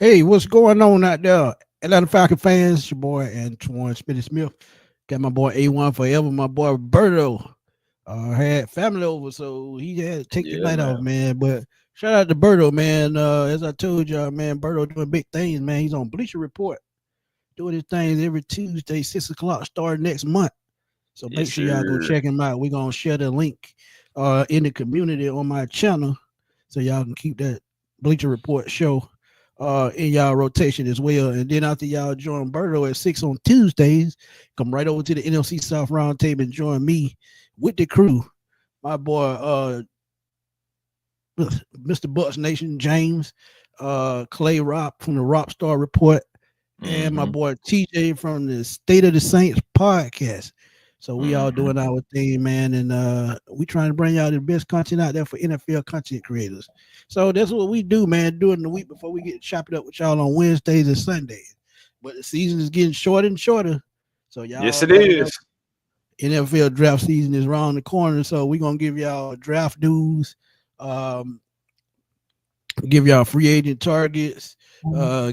Hey, what's going on out there? Atlanta Falcon fans, your boy Antoine Smitty Smith. Got my boy A1 Forever, my boy Berto. Had family over, so he had to take the Yeah, night off, man. man. But shout out to Berto, man. As I told y'all, man, Berto doing big things, man. He's on Bleacher Report, doing his things every Tuesday, 6 o'clock, starting next month. So Yes, make sure y'all go sir. check him out. We're gonna share the link in the community on my channel so y'all can keep that Bleacher Report show in y'all rotation as well. And then after y'all join Berto at 6 on Tuesdays, come right over to the NFC South Roundtable and join me with the crew. My boy Mr. Bucks Nation James, Clay Rock from the Rock Star Report, and my Mm-hmm. boy TJ from the State of the Saints podcast. So we all Mm-hmm. doing our thing, man, and we trying to bring y'all the best content out there for NFL content creators. So that's what we do, man, during the week before we get chop it up with y'all on Wednesdays and Sundays. But the season is getting shorter and shorter. So y'all Yes, it already know is. NFL draft season is around the corner. So we're gonna give y'all draft news, um, give y'all free agent targets,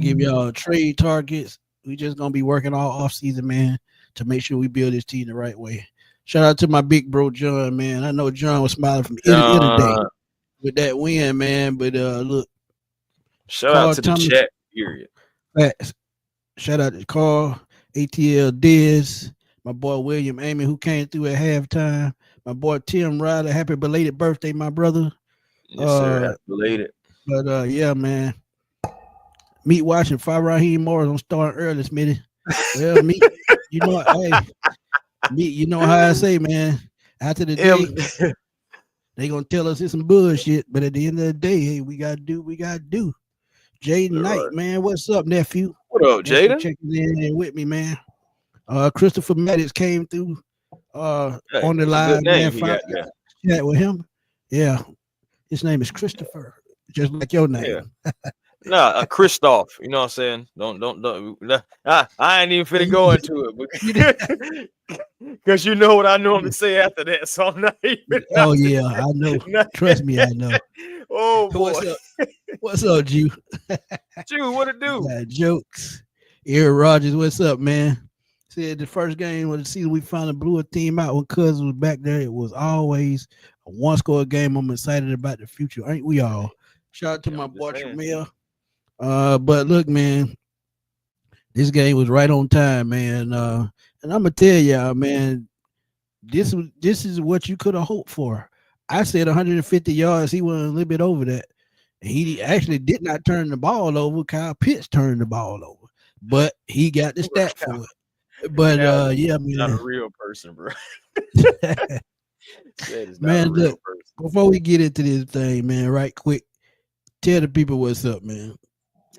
give y'all trade targets. We just gonna be working all off season, man, to make sure we build this team the right way. Shout out to my big bro John, man. I know John was smiling from ear to ear today Uh, with that win, man. But look, Shout out Carl to the Thomas, chat. Period. facts. Shout out to Carl, ATL Diz, my boy William Amy, who came through at halftime. My boy Tim Ryder, happy belated birthday, my brother. Yes, sir. Uh, Happy belated. but yeah, man. Meat watching Fire Raheem Morris. I'm starting early, Smitty. Well, meat, you know, hey, meat, you know how I say, man. After the Em, day, they gonna tell us it's some bullshit, but at the end of the day, hey, we gotta do, we gotta do. Jaden Knight, right. man, what's up, nephew? What up, Thanks for Jaden? checking in with me, man. Christopher Maddox came through Hey, on the that's a good live, man. name he Finally got there. got to chat with him. Yeah, his name is Christopher, just like your Yeah. name. Nah, Christoph. You know what I'm saying? Don't. I ain't even finna go into You did- it because you know what I normally say after that. So I'm not even oh not yeah, finna. I know. Not, Trust me, I know. oh boy, What's up? What's up, Jew? Jude, what it do? Got jokes. Eric Rogers, what's up, man? Said the first game of the season we finally blew a team out when Cousins was back there. It was always a one-score game. I'm excited about the future. Ain't we all? Shout out to Yeah, my I'm just boy saying. Tremel. But look, man, this game was right on time, man. And I'm gonna tell y'all, man, this is what you could have hoped for. I said 150 yards. He went a little bit over that. He actually did not turn the ball over. Kyle Pitts turned the ball over, but he got the stat for it. But Cal yeah, is not a man, real person, bro. That is not a man, real look. person. Before we get into this thing, man, right quick, tell the people what's up, man.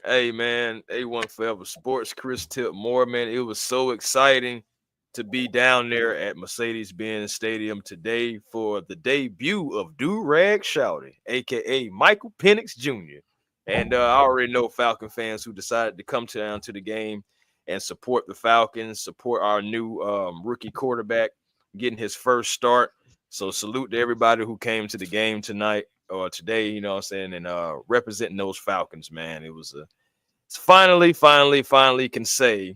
Hey man, A1 Forever Sports, Chris Tip Moore, man. It was so exciting to be down there at Mercedes-Benz Stadium today for the debut of Do Rag Shouty, aka Michael Penix Jr. And I already know Falcon fans who decided to come down to the game and support the Falcons, support our new rookie quarterback getting his first start. So salute to everybody who came to the game tonight or today, you know what I'm saying, and representing those Falcons, man. It was a it's finally can say,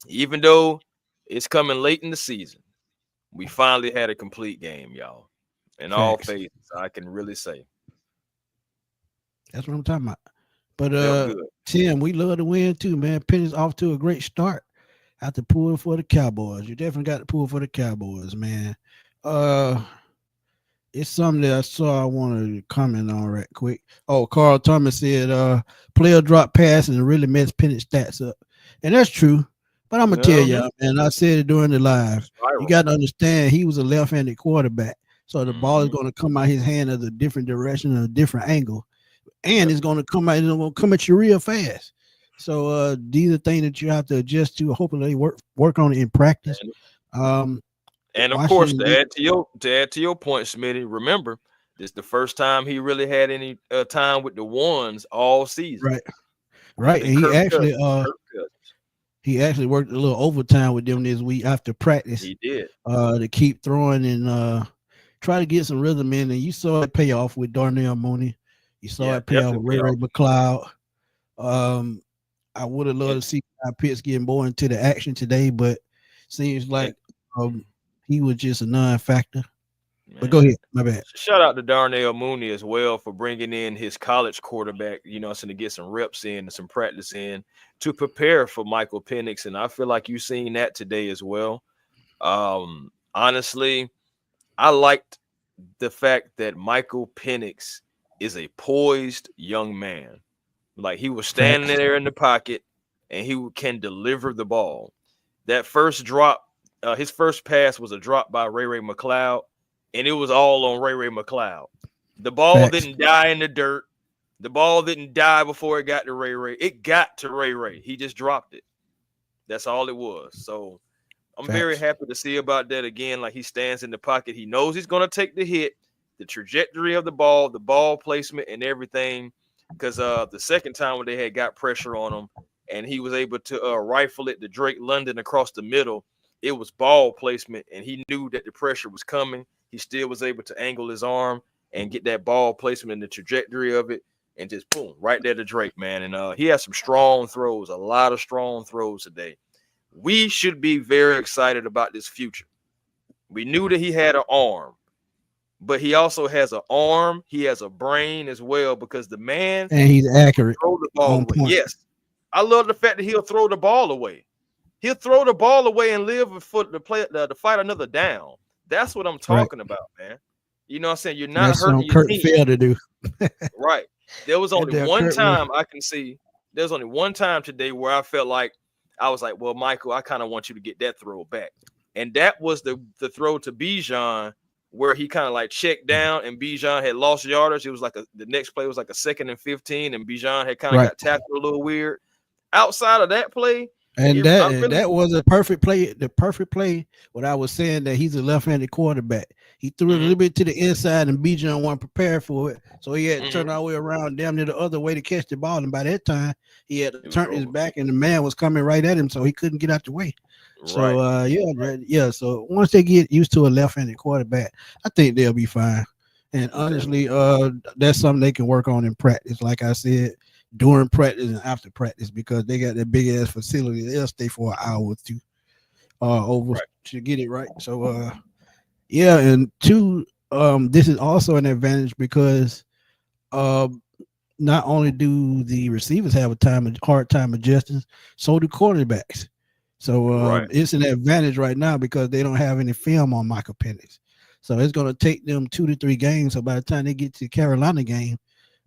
even though it's coming late in the season, we finally had a complete game, y'all. In all Facts. phases, I can really say. That's what I'm talking about. But Felt good. Tim, we love to win too, man. Penny's off to a great start. Have to pull for the Cowboys. You definitely got to pull for the Cowboys, man. Uh, it's something that I saw I wanted to comment on right quick. Oh, Carl Thomas said player drop pass and really messed Penix stats up. And that's true. But I'm gonna tell Uh-huh. y'all, man, I said it during the live. You Spiral. got to understand he was a left-handed quarterback. So the ball is Mhm. going to come out his hand at a different direction and a different angle. And Yep. it's going to come out, it's going to come at you real fast. So these are things that you have to adjust to. Hopefully they work on it in practice. And, Um and of course, Washington, to add to your point, Smitty, remember this is the first time he really had any time with the ones all season. right. Right, The and Kirk Cousins. Kirk Cousins. he actually worked a little overtime with them this week after practice He did. to keep throwing and try to get some rhythm in. And you saw it pay off with Darnell Mooney. You saw Yeah, it pay off definitely with pay Ray off. McLeod. Um, I would have loved And to see our Pitts getting more into the action today, but seems and like he was just a non-factor. But go man, ahead, my bad. shout out to Darnell Mooney as well for bringing in his college quarterback, so to get some reps in and some practice in to prepare for Michael Penix. And I feel like you've seen that today as well. Honestly, I liked the fact that Michael Penix is a poised young man. Like he was standing Facts, there in the pocket and he can deliver the ball. That first drop, his first pass was a drop by Ray McLeod, and it was all on Ray McLeod. The ball facts, didn't die in the dirt. The ball didn't die before it got to Ray. It got to Ray. He just dropped it. That's all it was. So I'm very facts. happy to see about that again. Like he stands in the pocket. He knows he's going to take the hit, the trajectory of the ball placement, and everything. Because the second time when they had got pressure on him and he was able to rifle it to Drake London across the middle, it was ball placement. And he knew that the pressure was coming. He still was able to angle his arm and get that ball placement and the trajectory of it. And just boom, right there to Drake, man. And he had some strong throws, a lot of strong throws today. We should be very excited about this future. We knew that he had an arm, but he also has an arm. He has a brain as well because the man And he's accurate, throw the ball on away. point. Yes, I love the fact that he'll throw the ball away. He'll throw the ball away and live for the play to fight another down. That's what I'm Right. talking about, man. You know what I'm saying? You're not That's hurting something your Kurt team. failed to do. Right. There was That only damn one Kurt was time I can see. There's only one time today where I felt like I was like, well, Michael, I kind of want you to get that throw back. And that was the throw to Bijan where he kind of like checked down and Bijan had lost yardage. It was like the next play was like a 2nd and 15 and Bijan had kind of right. got tackled a little weird. Outside of that play, And I really that was a perfect play. The perfect play. What I was saying that he's a left-handed quarterback. He threw it a mm-hmm, little bit to the inside, and Bijan wasn't prepared for it, so he had to turn mm-hmm, all the way around, damn near the other way to catch the ball. And by that time, he had to it was turn his over. back, and the man was coming right at him, so he couldn't get out the way. So Right. yeah. So once they get used to a left-handed quarterback, I think they'll be fine. And Definitely. honestly, that's something they can work on in practice. Like I said, during practice and after practice, because they got that big ass facility. They'll stay for an hour or two over Right. to get it right. So yeah, and two, this is also an advantage because um not only do the receivers have a hard time adjusting, so do quarterbacks. So Right. it's an advantage right now because they don't have any film on Michael Penix. So it's going to take them 2 to 3 games. So by the time they get to the Carolina game,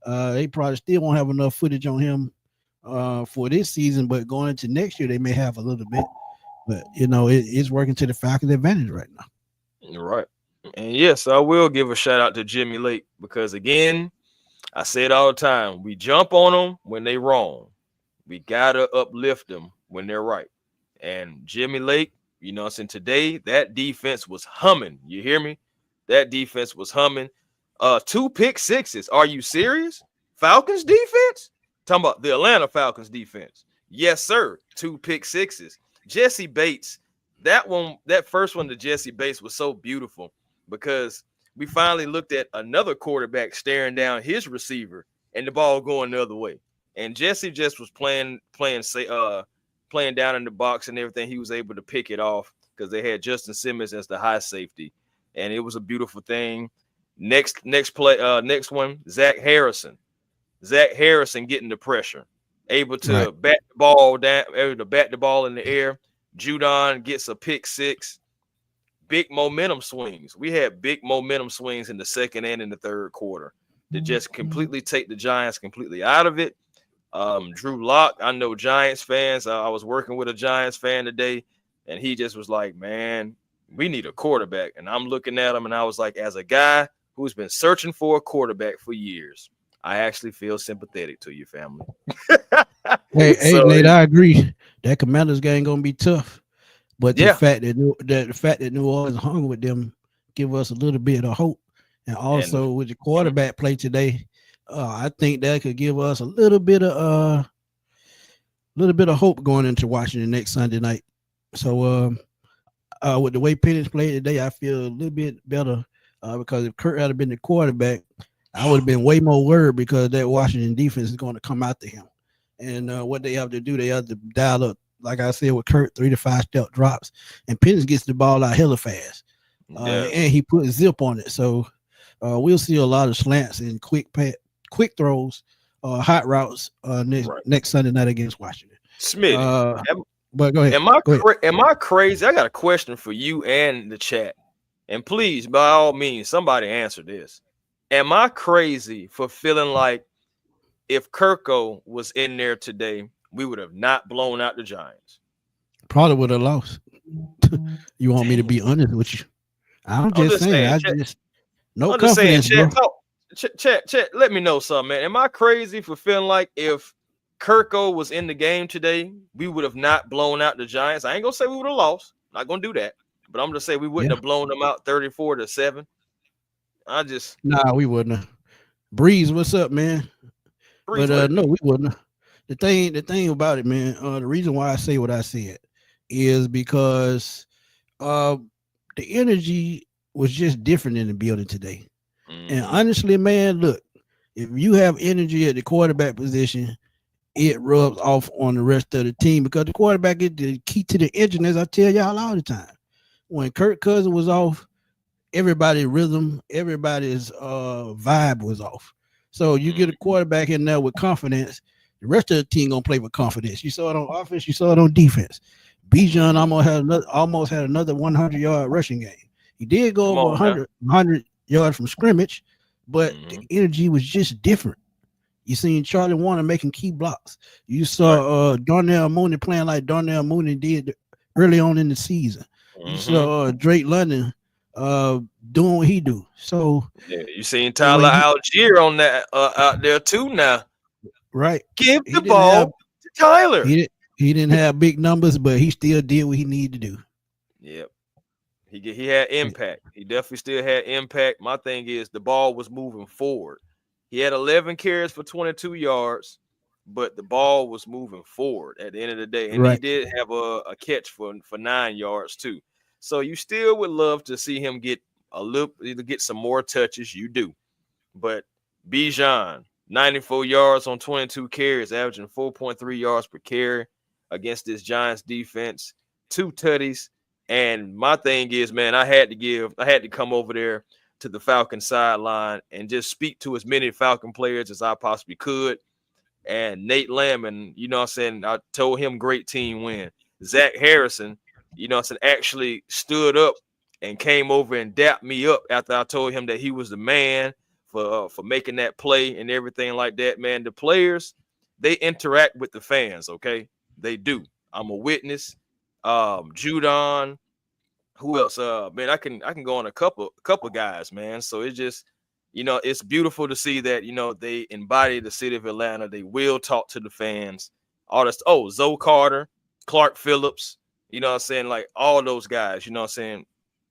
they probably still won't have enough footage on him for this season. But going into next year, they may have a little bit. But it's working to the Falcons' advantage right now. Right. And yes, I will give a shout out to Jimmy Lake because again, I say it all the time. We jump on them when they wrong. We gotta uplift them when they're right. And Jimmy Lake, since today that defense was humming. You hear me? That defense was humming. 2 pick sixes. Are you serious? Falcons defense? Talking about the Atlanta Falcons defense. Yes, sir. 2 pick sixes. Jesse Bates. That first one to Jesse Bates was so beautiful because we finally looked at another quarterback staring down his receiver and the ball going the other way. And Jesse just was playing down in the box and everything. He was able to pick it off because they had Justin Simmons as the high safety. And it was a beautiful thing. Next one, Zach Harrison. Zach Harrison getting the pressure, able Right. to bat the ball down, able to bat the ball in the air. Judon gets a pick six. Big momentum swings. We had big momentum swings in the second and in the third quarter to just completely take the Giants completely out of it. Drew Lock, I know Giants fans. I was working with a Giants fan today, and he just was like, man, we need a quarterback. And I'm looking at him, and I was like, as a guy who's been searching for a quarterback for years, I actually feel sympathetic to you, family. Hey, So, Nate, I agree. That Commanders game gonna be tough, but yeah. the fact that New Orleans hung with them give us a little bit of hope, and And also with the quarterback play today, I think that could give us a little bit of hope going into Washington next Sunday night. So with the way Penix played today, I feel a little bit better because if Kurt had been the quarterback, I would have been way more worried because that Washington defense is going to come after him. And what they have to do, they have to dial up, like I said, with Kurt, 3 to 5 step drops, and Penix gets the ball out hella fast, Yes. and he put zip on it. So we'll see a lot of slants and quick throws, hot routes Right. next Sunday night against Washington. Smitty, Uh, but go ahead, am I go ahead. am I crazy? I got a question for you and the chat. And please, by all means, somebody answer this. Am I crazy for feeling like if Kirko was in there today, we would have not blown out the Giants? Probably would have lost. You want me to Damn. be honest with you? I'm I'm just just saying. saying, I chat. just no I'm just saying, confidence, bro. chat. Talk. Chat. Let me know something, man. Am I crazy for feeling like if Kirko was in the game today, we would have not blown out the Giants? I ain't gonna say we would have lost. Not gonna do that. But I'm gonna say we wouldn't Yeah, have blown them out 34-7. I just nah, we wouldn't. Breeze, what's up, man? Breeze, But what it no, do? we wouldn't. The thing about it, man. The reason why I say what I said is because uh, the energy was just different in the building today. And Mm-hmm. honestly, man, look, if you have energy at the quarterback position, it rubs off on the rest of the team because the quarterback is the key to the engine, as I tell y'all all the time. When Kirk Cousins was off, everybody's rhythm, everybody's vibe was off. So you get a Mm-hmm. quarterback in there with confidence. The rest of the team gonna play with confidence. You saw it on offense, you saw it on defense. Bijan Mm-hmm. almost had another 100-yard rushing game. He did go Come over on now. 100 yards from scrimmage, but the Mm-hmm. energy was just different. You seen Charlie Warner making key blocks. You Right. saw Darnell Mooney playing like Darnell Mooney did early on in the season. You Mm-hmm. saw Drake London uh, doing what he do. So Yeah, you seen when Tyler you Algier on that out there too now. right, Give he the didn't have ball to Tyler. he didn't he didn't have big numbers, but he still did what he needed to do. Yep. He had impact. He definitely still had impact. My thing is the ball was moving forward. He had 11 carries for 22 yards, but the ball was moving forward at the end of the day. And he Right. did have a catch for 9 yards too. So you still would love to see him get a little either get some more touches. You do. But Bijan, 94 yards on 22 carries, averaging 4.3 yards per carry against this Giants defense, 2 tutties. And my thing is, man, I had to come over there to the Falcon sideline and just speak to as many Falcon players as I possibly could. And Nate Lamb, you know what I'm saying, I told him great team win. Zach Harrison, you know what I'm saying, actually stood up and came over and dapped me up after I told him that he was the man for making that play and everything like that. Man, the players, they interact with the fans, okay? They do. I'm a witness. Judon, who else? Man, I can go on a couple guys, man. So it's just, it's beautiful to see that, they embody the city of Atlanta. They will talk to the fans. All this. Oh, Zoe Carter, Clark Phillips, you know what I'm saying? Like all those guys, you know what I'm saying?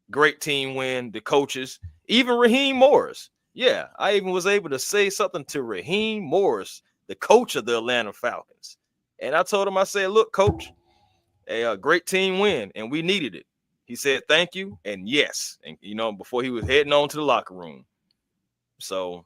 Great team win, the coaches, even Raheem Morris. Yeah, I even was able to say something to Raheem Morris, the coach of the Atlanta Falcons. And I told him, I said, look, coach, a great team win, and we needed it. He said thank you and yes, and before he was heading on to the locker room. So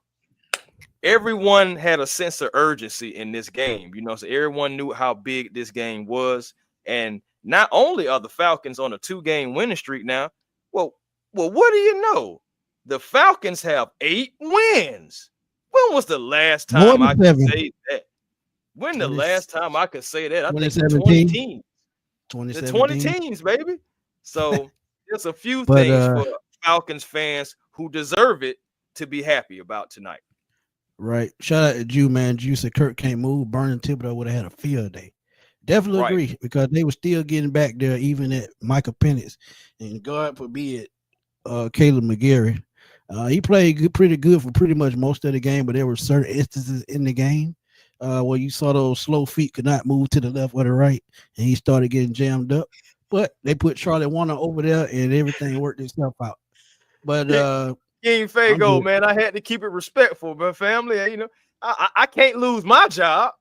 everyone had a sense of urgency in this game, so everyone knew how big this game was. And not only are the Falcons on a 2-game winning streak now, well, what do you know? The Falcons have 8 wins. When was the last More time I than could seven. say that? When the 20, last time I could say that? I think the 20 2017. teams. The 20 2017. teams, baby. So there's a few But things for Falcons fans who deserve it to be happy about tonight. right. Shout out to Jew, man. Jew said Kirk can't move. Vernon Thibodeau would have had a field day. Definitely Right. agree because they were still getting back there, even at Michael Penix. And God forbid, Caleb McGarry. He played pretty good for pretty much most of the game, but there were certain instances in the game where you saw those slow feet could not move to the left or the right, and he started getting jammed up. But they put Charlie Warner over there, and everything worked itself out. But King I'm Fago, good. man, I had to keep it respectful, but family, I can't lose my job.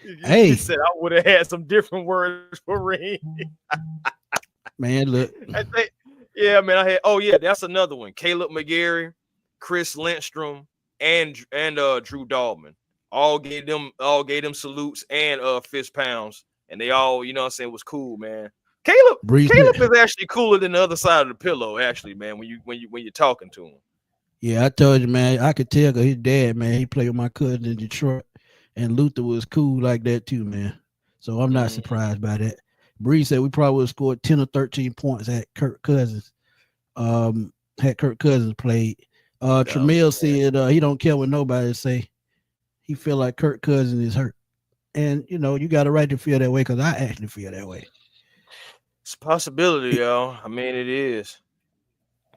You Hey, said I would have had some different words for Raheem. man, look, I think, yeah, man, I had. Oh yeah, that's another one. Caleb McGarry, Chris Lindstrom, and Drew Dahlman. all gave them salutes and fist pounds, and they all, you know what I'm saying, was cool, man. Caleb Breeze Caleb said, is actually cooler than the other side of the pillow, actually, man. When you're talking to him. yeah, I told you, man, I could tell because his dad, man, he played with my cousin in Detroit, and Luther was cool like that too, man. So I'm not Mm, surprised by that. Bree said we probably would have scored 10 or 13 points at Kirk Cousins. Had Kirk Cousins played. no, Tramiel said he don't care what nobody say. He feel like Kirk Cousins is hurt. And you know, you got a right to feel that way because I actually feel that way. it's a possibility, y'all. I mean, it is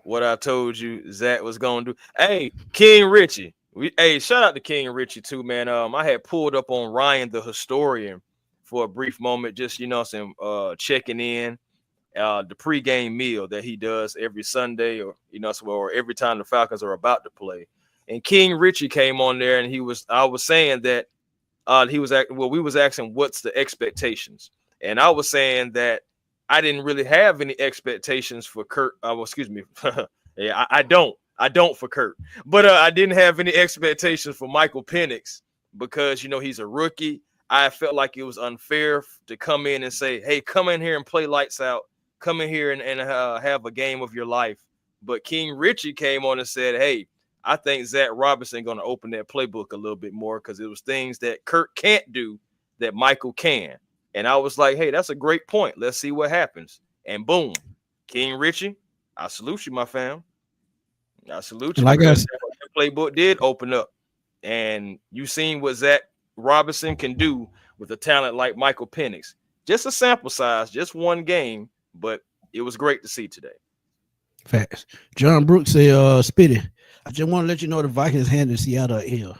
what I told you Zach was gonna do. Hey, King Richie. Hey, shout out to King Richie too, man. I had pulled up on Ryan the historian for a brief moment, just some checking in. The pregame meal that he does every Sunday, or or every time the Falcons are about to play. And King Richie came on there, and I was saying that we was asking what's the expectations, and I was saying that I didn't really have any expectations for Kurt. Well, excuse me, yeah, I don't for Kurt, but I didn't have any expectations for Michael Penix because he's a rookie. I felt like it was unfair to come in and say, "Hey, come in here and play lights out. Come in here and have a game of your life." But King Richie came on and said, "Hey, I think Zach Robinson going to open that playbook a little bit more because it was things that Kurt can't do that Michael can." And I was like, hey, that's a great point. Let's see what happens. And boom, King Richie, I salute you, my fam. I salute you Like I because that playbook did open up. And you seen what Zach Robinson can do with a talent like Michael Penix. Just a sample size, just one game, but it was great to see today. facts. John Brooks said, Spitty, I just want to let you know the Vikings handed Seattle a L.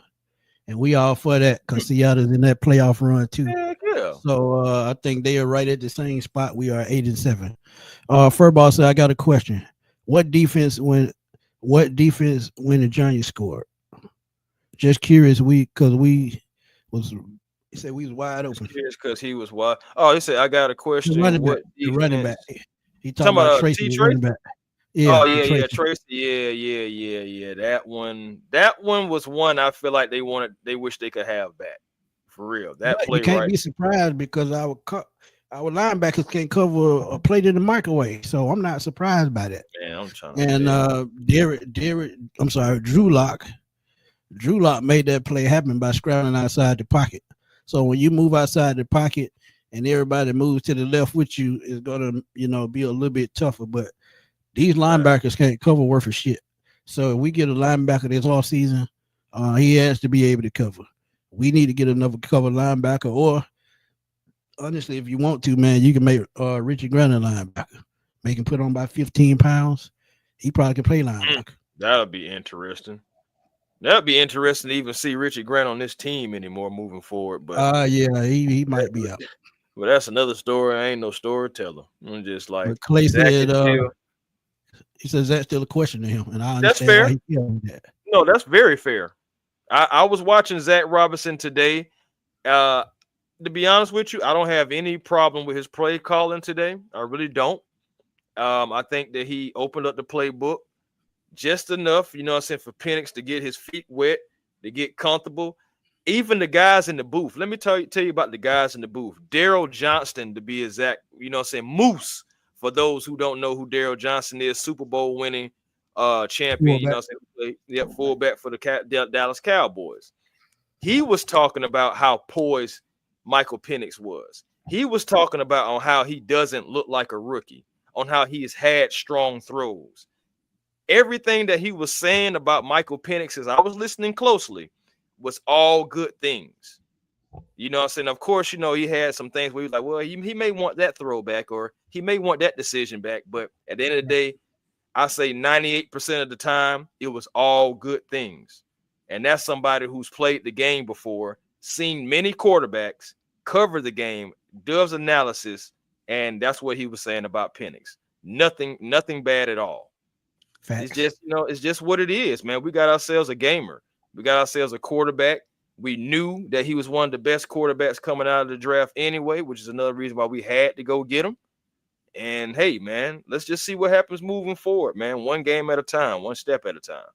And we all for that because Seattle's in that playoff run too. Heck yeah. So I think they are right at the same spot. We are 8-7. Furball said, I got a question. What defense when the Giants scored? Just curious, we was he said we was wide Just open. curious because he was wild. Oh, he said, I got a The question. running back, What the running back. defense? He talking Talking about about Tracy, T the Tracy? running back. Yeah, Oh the yeah, Tracy. Tracy. Yeah. That one was one I feel like they wish they could have back. For real. That But you play can't right. be surprised because our linebackers can't cover a plate in the microwave. So I'm not surprised by that. Man, I'm trying to And tell you. Drew Lock. Drew Lock made that play happen by scrambling outside the pocket. So when you move outside the pocket and everybody moves to the left with you, it's gonna, be a little bit tougher. But these Right. linebackers can't cover worth of shit. So if we get a linebacker this off season, he has to be able to cover. We need to get another cover linebacker, or honestly, if you want to, man, you can make Richie Grant a linebacker. Make him put on about 15 pounds. He probably can play Mm, linebacker. that'll be interesting. That'll be interesting to even see Richie Grant on this team anymore moving forward. But Yeah, he might be out. that's another story. I ain't no storyteller. I'm just like But Clay Zach said, is still. he says that's still a question to him, and I That's understand why fair. he feels that. No, that's very fair. I was watching Zach Robinson today. Uh, to be honest with you, I don't have any problem with his play calling today. I really don't. I think that he opened up the playbook just enough, what I'm saying, for Penix to get his feet wet, to get comfortable. Even the guys in the booth. Let me tell you about the guys in the booth. Daryl Johnston, to be exact, what I'm saying, Moose. For those who don't know who Daryl Johnston is, Super Bowl winning champion, Quarterback. what I'm saying, fullback for the Dallas Cowboys. He was talking about how poised Michael Penix was. He was talking about on how he doesn't look like a rookie, on how he has had strong throws. Everything that he was saying about Michael Penix, as I was listening closely, was all good things. You know what I'm saying? Of course, he had some things where he was like, well, he may want that throw back or he may want that decision back. But at the end of the day, I say 98% of the time, it was all good things. And that's somebody who's played the game before, seen many quarterbacks, covered the game, does analysis, and that's what he was saying about Penix. Nothing bad at all. It's Facts. just, it's just what it is, man. We got ourselves a gamer. We got ourselves a quarterback. We knew that he was one of the best quarterbacks coming out of the draft anyway, which is another reason why we had to go get him. And hey, man, let's just see what happens moving forward, man. One game at a time, one step at a time.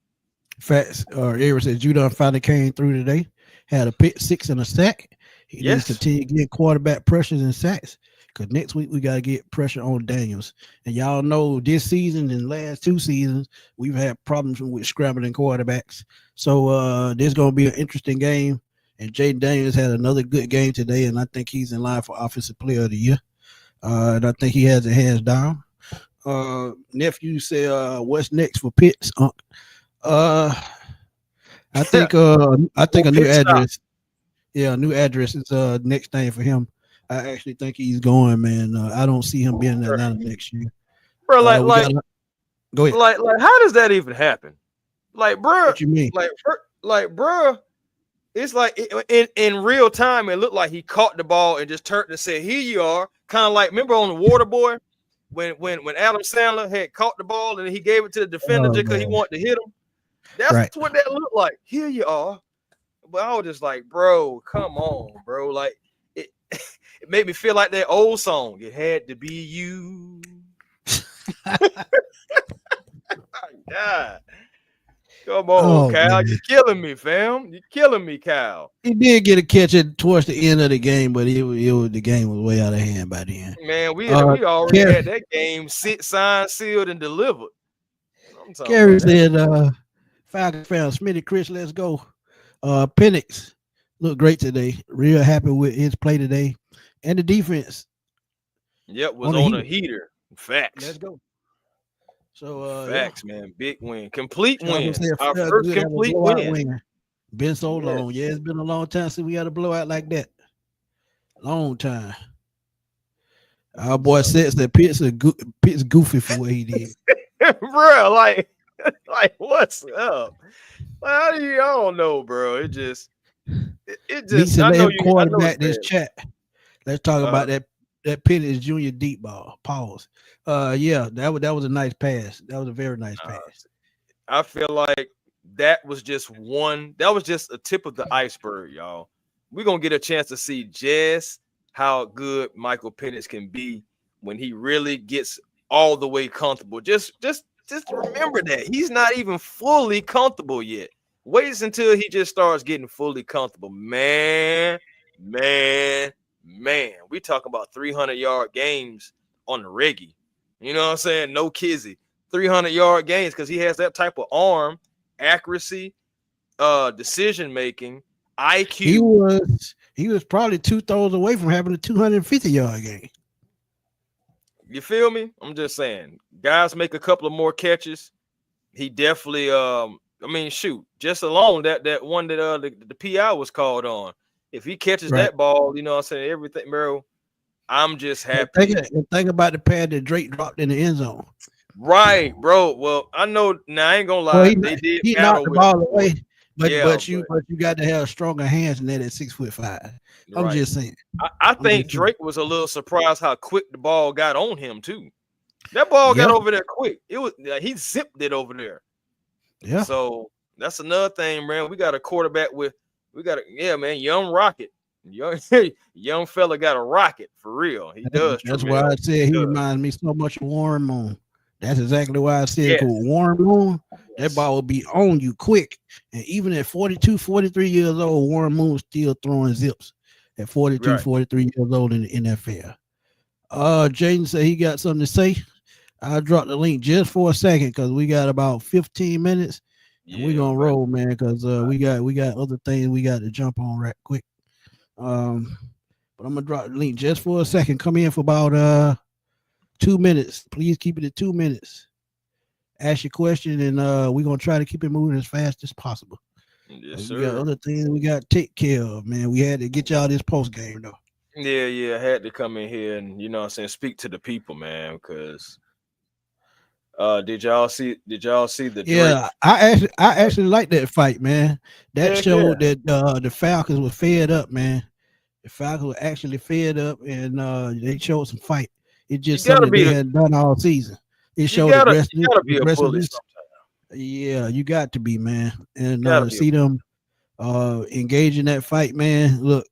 Facts. Eric says Judon finally came through today. Had a pick six and a sack. He needs to Yes. continue getting quarterback pressures and sacks. Because next week we gotta get pressure on Daniels. And y'all know this season and last two seasons we've had problems with scrambling quarterbacks. So this is gonna be an interesting game. And Jaden Daniels had another good game today, and I think he's in line for Offensive Player of the Year. And I think he has it hands down. Nephew said, "What's next for Pitts?" Uh, I think Oh, a new pit stop. address. Yeah, a new address is next thing for him. I actually think he's going, man. I don't see him being in Atlanta next year. Bro, We got go ahead. how does that even happen? Like, bro, What you mean? bro, it's like in real time, it looked like he caught the ball and just turned and said, "Here you are." Kind of like, remember on the Water Boy when Adam Sandler had caught the ball and he gave it to the defender Oh just because he man, wanted to hit him. That's right. what that looked like. Here you are. But I was just like, bro, come on, bro. Like it, it made me feel like that old song. It had to be you. God. Come on, Oh Kyle. man, You're killing me, fam. You're killing me, Kyle. he did get a catch at towards the end of the game, but the game was way out of hand by then. Man, Uh, we already Gary, had that game signed, sealed, and delivered. I'm talking Gary about that. said, Falcons fan, Smitty, Chris, let's go. Penix looked great today. Real happy with his play today, and the defense Yep, was on the on a heater. heater. Let's Facts. go. So yeah, Facts, man. Big win. Complete Johnson win. said Our felt first good to have a complete blowout win. win. Been so Yes. long. Yeah, it's been a long time since we had a blowout like that. Long time. Our boy So, says that Pitt's goofy for what he did. bro, like what's up? Like, I don't know, bro. It Needs just to I let know him you I know it's quarterback this bad. chat. Let's talk Uh about that Pitt is junior deep ball. Pause. Yeah, that was a nice pass. That was a very nice pass. I feel like that was just a tip of the iceberg, y'all. We're gonna get a chance to see just how good Michael Penix can be when he really gets all the way comfortable. Just remember that he's not even fully comfortable yet. Wait until he just starts getting fully comfortable. Man. We talking about 300-yard games on the reggie. You know what I'm saying? No kizzy. 300-yard gains because he has that type of arm, accuracy, decision making, He IQ. was probably two throws away from having a 250-yard game. You feel me? I'm just saying, guys make a couple of more catches. He definitely, I mean, shoot, just alone that one that the PI was called on. If he catches Right. that ball, you know what I'm saying, everything, bro. I'm just And happy. think about the pad that Drake dropped in the end zone. Right, bro. Well, I know now. I ain't gonna Well, lie. They did he knocked battle the with him ball for it. away, but Yeah, but you got to have stronger hands than that at 6'5". I'm right. just saying. I I'm think just saying. Drake was a little surprised how quick the ball got on him too. That ball got Yeah, over there quick. It was he zipped it over there. yeah. So that's another thing, man. We got a quarterback man, young rocket. Young young fella got a rocket for real. He does, That's why Tramel. I said He he does. reminds me so much of Warren Moon. That's exactly why I said, Yes, cool. Warren Moon, that yes. ball will be on you quick. And even at 42, 43 years old, Warren Moon still throwing zips at 42, Right. 43 years old in the NFL. Jaden said he got something to say. I'll drop the link just for a second because we got about 15 minutes and we're Yeah, gonna man. roll, man, because we got other things we got to jump on right quick. Um, but I'm gonna drop the link just for a second. Come in for about 2 minutes. Please keep it at 2 minutes. Ask your question, and we're gonna try to keep it moving as fast as possible. Yes, We got sir. other things we got to take care of, man. We had to get y'all this post game though. Yeah. I had to come in here and you know what I'm saying, speak to the people, man, because did y'all see the Drake? Yeah, I actually like that fight, man. That Heck yeah. showed that the Falcons were fed up, man. The Falcons were actually fed up, and they showed some fight. It's You just something gotta that be they the hadn't done all season. It you showed gotta you gotta be a bully aggressiveness. sometimes. Yeah, you got to be, man. And Gotta be a see them engage in that fight, man. Look,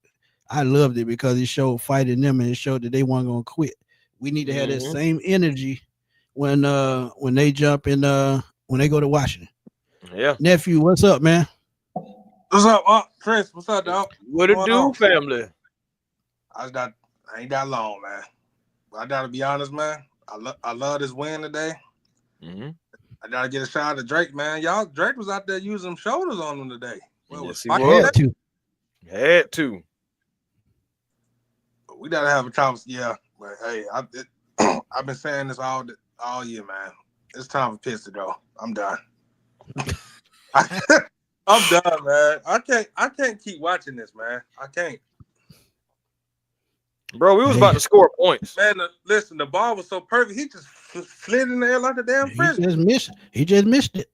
I loved it because it showed fight in them and it showed that they weren't gonna quit. We need to have that mm-hmm. same energy when they jump in when they go to Washington. Yeah. Nephew, what's up, man? What's up, Chris? What's up, dog? What What's it going do, on? family? I ain't that long, man. I gotta be honest, man. I love this win today. Mm-hmm. I gotta get a shout out to Drake, man. Y'all, Drake was out there using them shoulders on him today. Well, Yes, he fight was. Had to. Had to. we gotta have a conversation. Yeah, but hey, I've been saying this all year, man. It's time for Pitts to go. I'm done. I'm done, man. I can't keep watching this, man. I can't. Bro, we was about to score points. Man, listen, the ball was so perfect. He just slid in the air like a damn He frisbee. just missed it.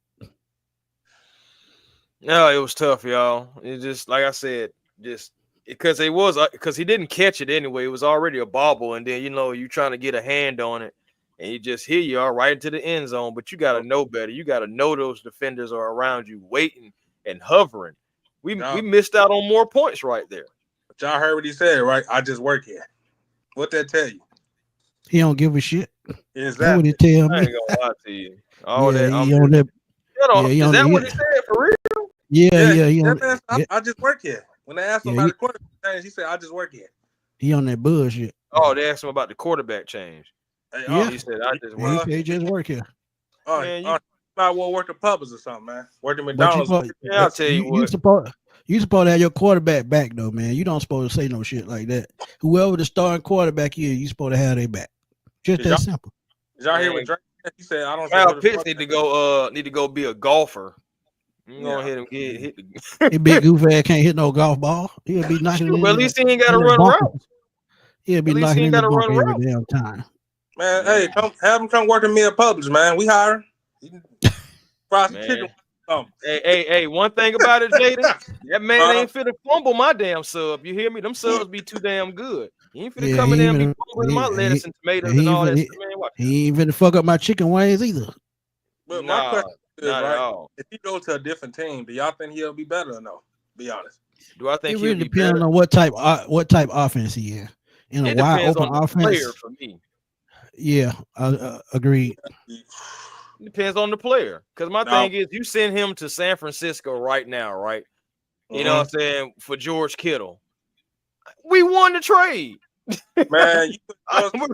No, it was tough, y'all. It just like I said, just because he didn't catch it anyway. It was already a bobble, and then you trying to get a hand on it, and here you are right into the end zone. But you got to know better. You got to know those defenders are around you, waiting and hovering. We missed out on more points right there. But y'all heard what he said, right? I just work here. What that tell you? He don't give a shit. Exactly. That's what he tell me. I ain't gonna lie to you. All that. He on that. Is that what he said for real? Yeah. He on, I just work here. When they asked him about the quarterback change, he said, I just work here. He on that bullshit. Oh, they asked him about the quarterback change. Hey, He said, I just work. He just work here. Man, you might well work at Publix or something, man. Working McDonald's. I'll tell you what. You supposed to have your quarterback back though, man. You don't supposed to say no shit like that. Whoever the starting quarterback is, you supposed to have their back. Just that simple. Did y'all hear what Drake said? He said, I don't Kyle Pitts need to go be a golfer. You gonna hit him hit the big goof ass can't hit no golf ball. He'll be knocking but at least he ain't gotta run routes. He'll be knocking in the bunker every damn time. Man, hey, have him come work at me at Publix, man. We hiring. Fry some chicken. Hey, one thing about it, Jaden, that man ain't finna fumble my damn sub. You hear me? Them subs be too damn good. He ain't finna come in there and be fumbling my lettuce and tomatoes and all that shit, man. He ain't finna fuck up my chicken wings either. But my question is, right, if he goes to a different team, do y'all think he'll be better or no? Be honest. Do I think it really depends on what type offense he is. In a wide open offense, player for me. Yeah, agreed. It depends on the player. Because my thing is, you send him to San Francisco right now, right? You know what I'm saying? For George Kittle. We won the trade. Man,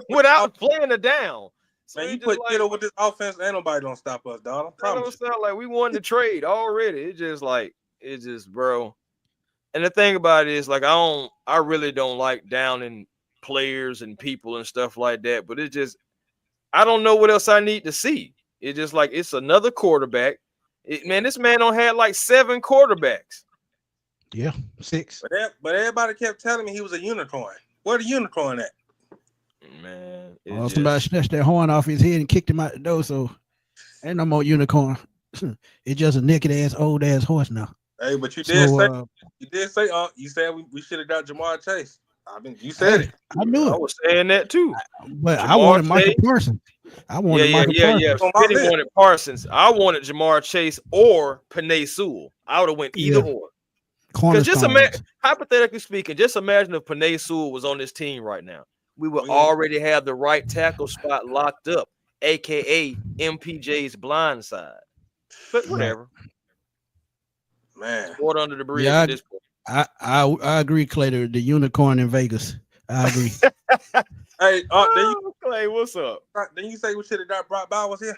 without playing it down. So man, you put Kittle with this offense, ain't nobody gonna stop us, dog. I don't sound like we won the trade already. It's just, bro. And the thing about it is, like, I really don't like downing players and people and stuff like that. But it just, I don't know what else I need to see. It's just like it's another quarterback. This man don't have like 7 quarterbacks. Yeah, 6. But everybody kept telling me he was a unicorn. Where the unicorn at? Man, somebody snatched that horn off his head and kicked him out the door. So ain't no more unicorn. It's just a naked ass old ass horse now. Hey, but you did say you said we should have got Jamar Chase. You said it. I knew it. I was saying that too. But I wanted Michael Parsons. I wanted Michael Parsons. Smitty wanted Parsons. I wanted Jamar Chase or Penei Sewell. I would have went either or. Because just hypothetically speaking, just imagine if Penei Sewell was on this team right now. We would already have the right tackle spot locked up, aka MPJ's blind side. But whatever. Man, water under the bridge at this point. I agree, Clay. The unicorn in Vegas. I agree. Hey, Clay, what's up? Didn't you say we should have got Brock Bowers here?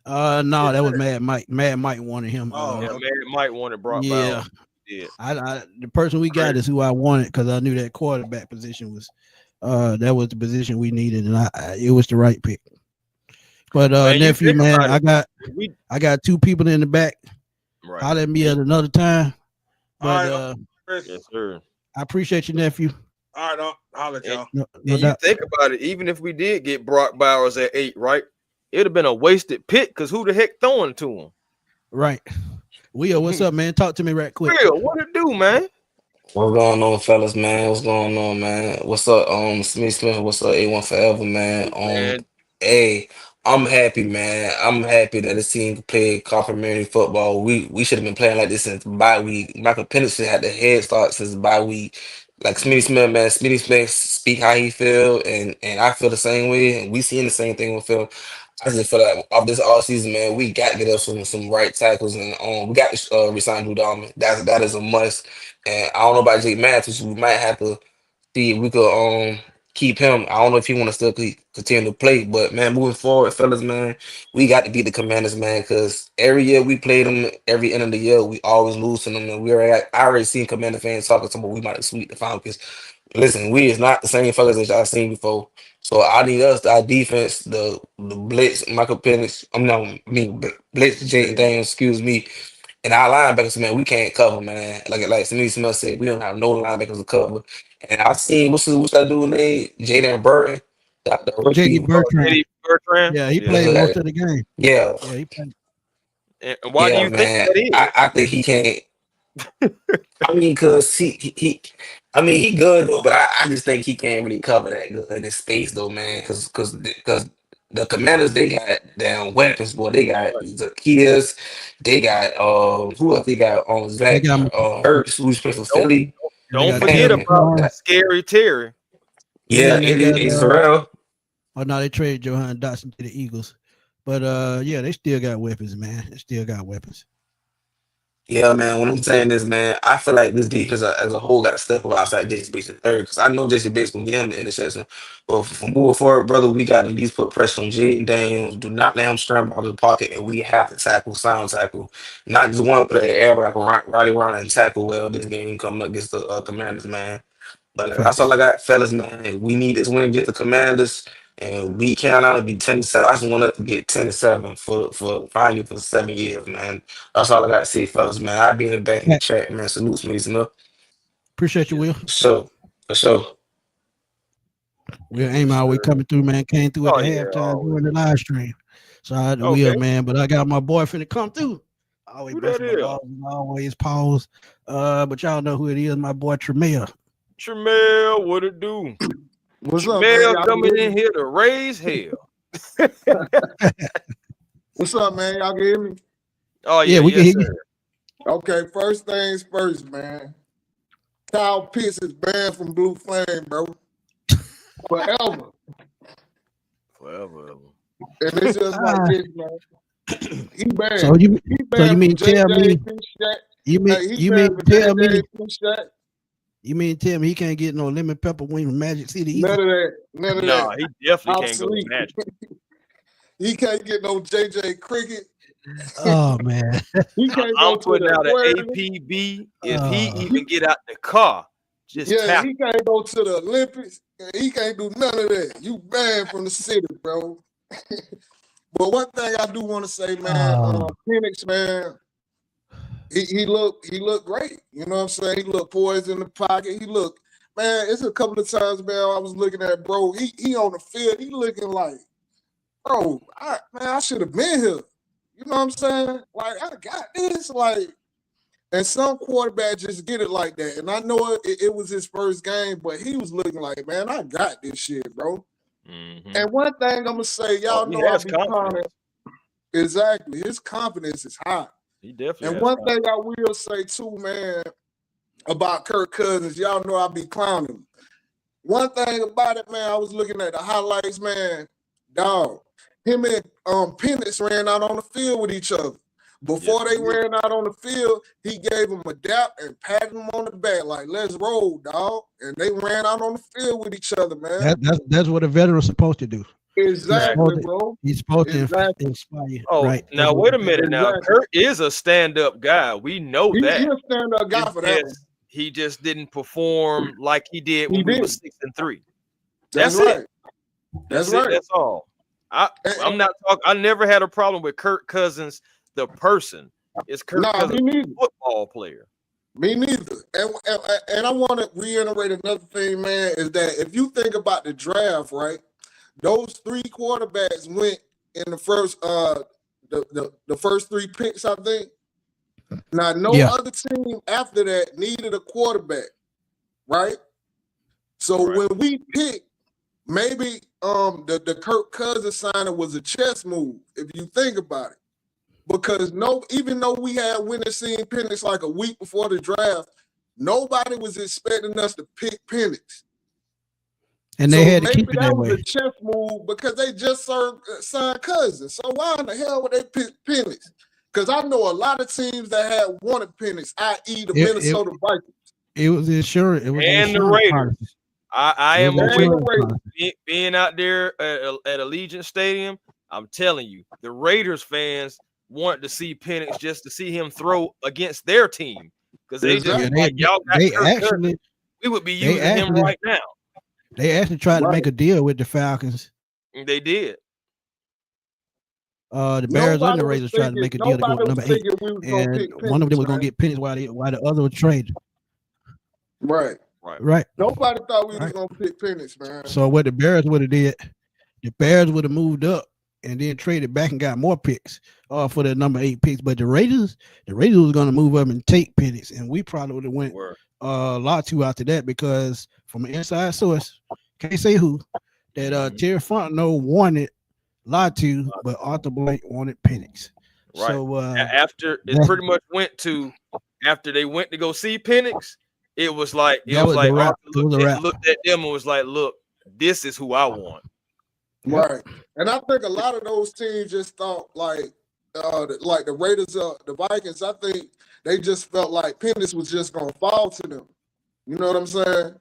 No, that was Mad Mike. Mad Mike wanted him. Mad Mike wanted Brock Bowers. Yeah. The person we got is who I wanted because I knew that quarterback position was that was the position we needed, and it was the right pick. But nephew, man, I got 2 people in the back. Right. Holler at me at another time. But yes, sir. I appreciate you, nephew. All right, I'll let y'all. No you think about it, even if we did get Brock Bowers at 8, right? It'd have been a wasted pick because who the heck throwing to him? Right. Will, what's up, man? Talk to me right quick. Will, what it do, man? What's going on, fellas, man? What's going on, man? What's up, Smith? What's up, A1 Forever, man? Hey, I'm happy, man. I'm happy that the team can play complimentary football. We should have been playing like this since bye week. Michael Penix had the head start since bye week. Like Smitty Smith, man. Smitty Smith speak how he feel, and I feel the same way, and we seeing the same thing with Phil. I just feel like off this all season, man, we got to get us some right tackles, and we got to resign Drew Dalman. That is a must. And I don't know about Jake Matthews. We might have to see if we could keep him. I don't know if he want to still continue to play, but man, moving forward, fellas, man, we got to beat the Commanders, man, because every year we play them, every end of the year we always lose to them, and I already seen Commander fans talking about we might have sweep the Falcons. Listen, we is not the same fellas that y'all seen before. So I need us, our defense, the blitz, Michael Penix, blitz, Jay Yeah. Daniels, excuse me, and our linebackers, man, we can't cover, man. Like Smith said, we don't have no linebackers to cover. And I seen what's that dude name? Jaden Burton, the J.D. rookie. Bertrand. Eddie Bertrand. Yeah, he Yeah. played most of the game. Yeah, Yeah, he played. And why do yeah, you think man. that is? I think he can't. I mean, cause I mean, he good though, but I just think he can't really cover that good in his space though, man. Cause the Commanders they got damn weapons, boy. They got Zacchaeus, they got who else they got on They Zach got Ertz, who's playing for Don't Philly. they don't got forget Terry Man, about McLaurin, that, Scary Terry. and yeah, then they got it's real. oh no, they traded Johan Dotson to the Eagles. But yeah, they still got weapons, man. They still got weapons. Yeah, man. What I'm saying is, man, I feel like this defense as a whole got to step up outside Jason Bates in third because I know Jason Bates gonna get him the interception. But for moving forward, brother, we got to at least put pressure on Jaden Daniels. Do not let him scramble out of the pocket, and we have to tackle, sound tackle, not just one player. Everybody can rally around and tackle well this game coming up against the Commanders, man. But that's all Facts. I got, fellas, man. We need this win against the Commanders, and we cannot be 10-7. I just want us to get 10-7 for finally for 7 years, man. That's all I got to say, fellas, man. I'll be in the back in the Fact. chat, man. Salutes, me, enough. Appreciate you, Yes, Will. For sure, for sure. Will Aim yes, always sir. coming through, man. Came through at Oh the yeah, halftime always. during the live stream. So I had the Will, Okay. man. But I got my boy finna come through. I always Who bust that my is? balls and always pause. But y'all know who it is, my boy Tremel. Tremel, what it do? What's up, man? Tremel Y'all can coming hear in me? here to raise hell. What's up, man? Y'all can hear me? Oh Yeah, yeah, we can yes hear you. sir. Okay, first things first, man. Kyle Pitts is banned from Blue Flame, bro. Forever. Forever. And it's just like Ah, this, man. He banned. so you He so you banned from mean tell me JJ Finchat. you mean Hey, he you banned mean for tell me JJ Finchat. you mean tell me he can't get no lemon pepper wing from Magic City either? None of that. None of Nah, that. he definitely can't go to Obsolete. Magic. He can't get no JJ Cricket. Oh man. He can't I'm go to putting the out an aquarium. APB. If he Uh, even get out the car, just Yeah, tap. he can't go to the Olympics. He can't do none of that. You banned from the city, bro. But one thing I do want to say, man, Phoenix, man, he looked great. You know what I'm saying? He looked poised in the pocket. He looked, man, it's a couple of times, man, I was looking at bro. He on the field, he looking like, bro, I should have been here. You know what I'm saying? Like, I got this. Like, and some quarterbacks just get it like that. And I know it was his first game, but he was looking like, man, I got this shit, bro. Mhm. And one thing I'm gonna say, Oh, y'all he know I has be calling confidence. exactly. His confidence is high. He definitely And has one confidence. thing I will say too, man, about Kirk Cousins, y'all know I be clowning him. One thing about it, man, I was looking at the highlights, man. Dog, him and Penix ran out on the field with each other. Before Yes, they he did. ran out on the field, he gave him a dap and patted him on the back, like, let's roll, dog. And they ran out on the field with each other, man. that's what a veteran's supposed to do. He's Exactly, supposed to, bro. he's supposed to Exactly. inspire you, Oh, right? That's now what wait a a minute. veteran. Now Exactly. Kurt is a stand-up guy. We know He that. a stand-up guy It's for that one. just he just didn't perform like he did He when we were did. 6-3. That's That's it. right. That's That's it. right. That's all. I'm not talking. I never had a problem with Kirk Cousins, the person. It's Kirk Nah, Cousins, me neither. football player. Me neither. And I want to reiterate another thing, man, is that if you think about the draft, right, those three quarterbacks went in the first the first three picks, I think. Now, no Yeah. other team after that needed a quarterback, right? So Right. when we picked, maybe the Kirk Cousins signing was a chess move, if you think about it. Because even though we had winning seeing Penix like a week before the draft, nobody was expecting us to pick Penix. And they So had to maybe keep it that that was way. a chess move because they just signed Cousins. So why in the hell would they pick Penix? Because I know a lot of teams that had wanted Penix, i.e. the Minnesota Vikings. It was insurance. It was and the insurance Raiders. policy. I It am was aware. insurance policy. Being out there at Allegiant Stadium, I'm telling you, the Raiders fans want to see Penix just to see him throw against their team because they just Exactly. like y'all got They Kirk Cousins. actually We would be they using him actually right now. they actually tried to make a deal with the Falcons. And they did. The Bears and the Raiders tried to make a deal to go Nobody with was number 8. thinking we was gonna And pick Penix, one of them was gonna man. get Penix while the other was traded. Right. Right. Nobody thought we was gonna pick Penix, man. So what the Bears would have did, the Bears would have moved up and then traded back and got more picks for the number 8 picks. But the Raiders was gonna move up and take Penix, and we probably would have went a lot too after that because from an inside source, can't say who, that Terry Fontenot wanted Latu, but Arthur Blank wanted Penix. Right. So after it pretty much went to after they went to go see Penix, it was like Arthur looked at them and was like, "Look, this is who I want." Right. And I think a lot of those teams just thought like the Raiders, the Vikings. I think they just felt like Penix was just gonna fall to them. You know what I'm saying?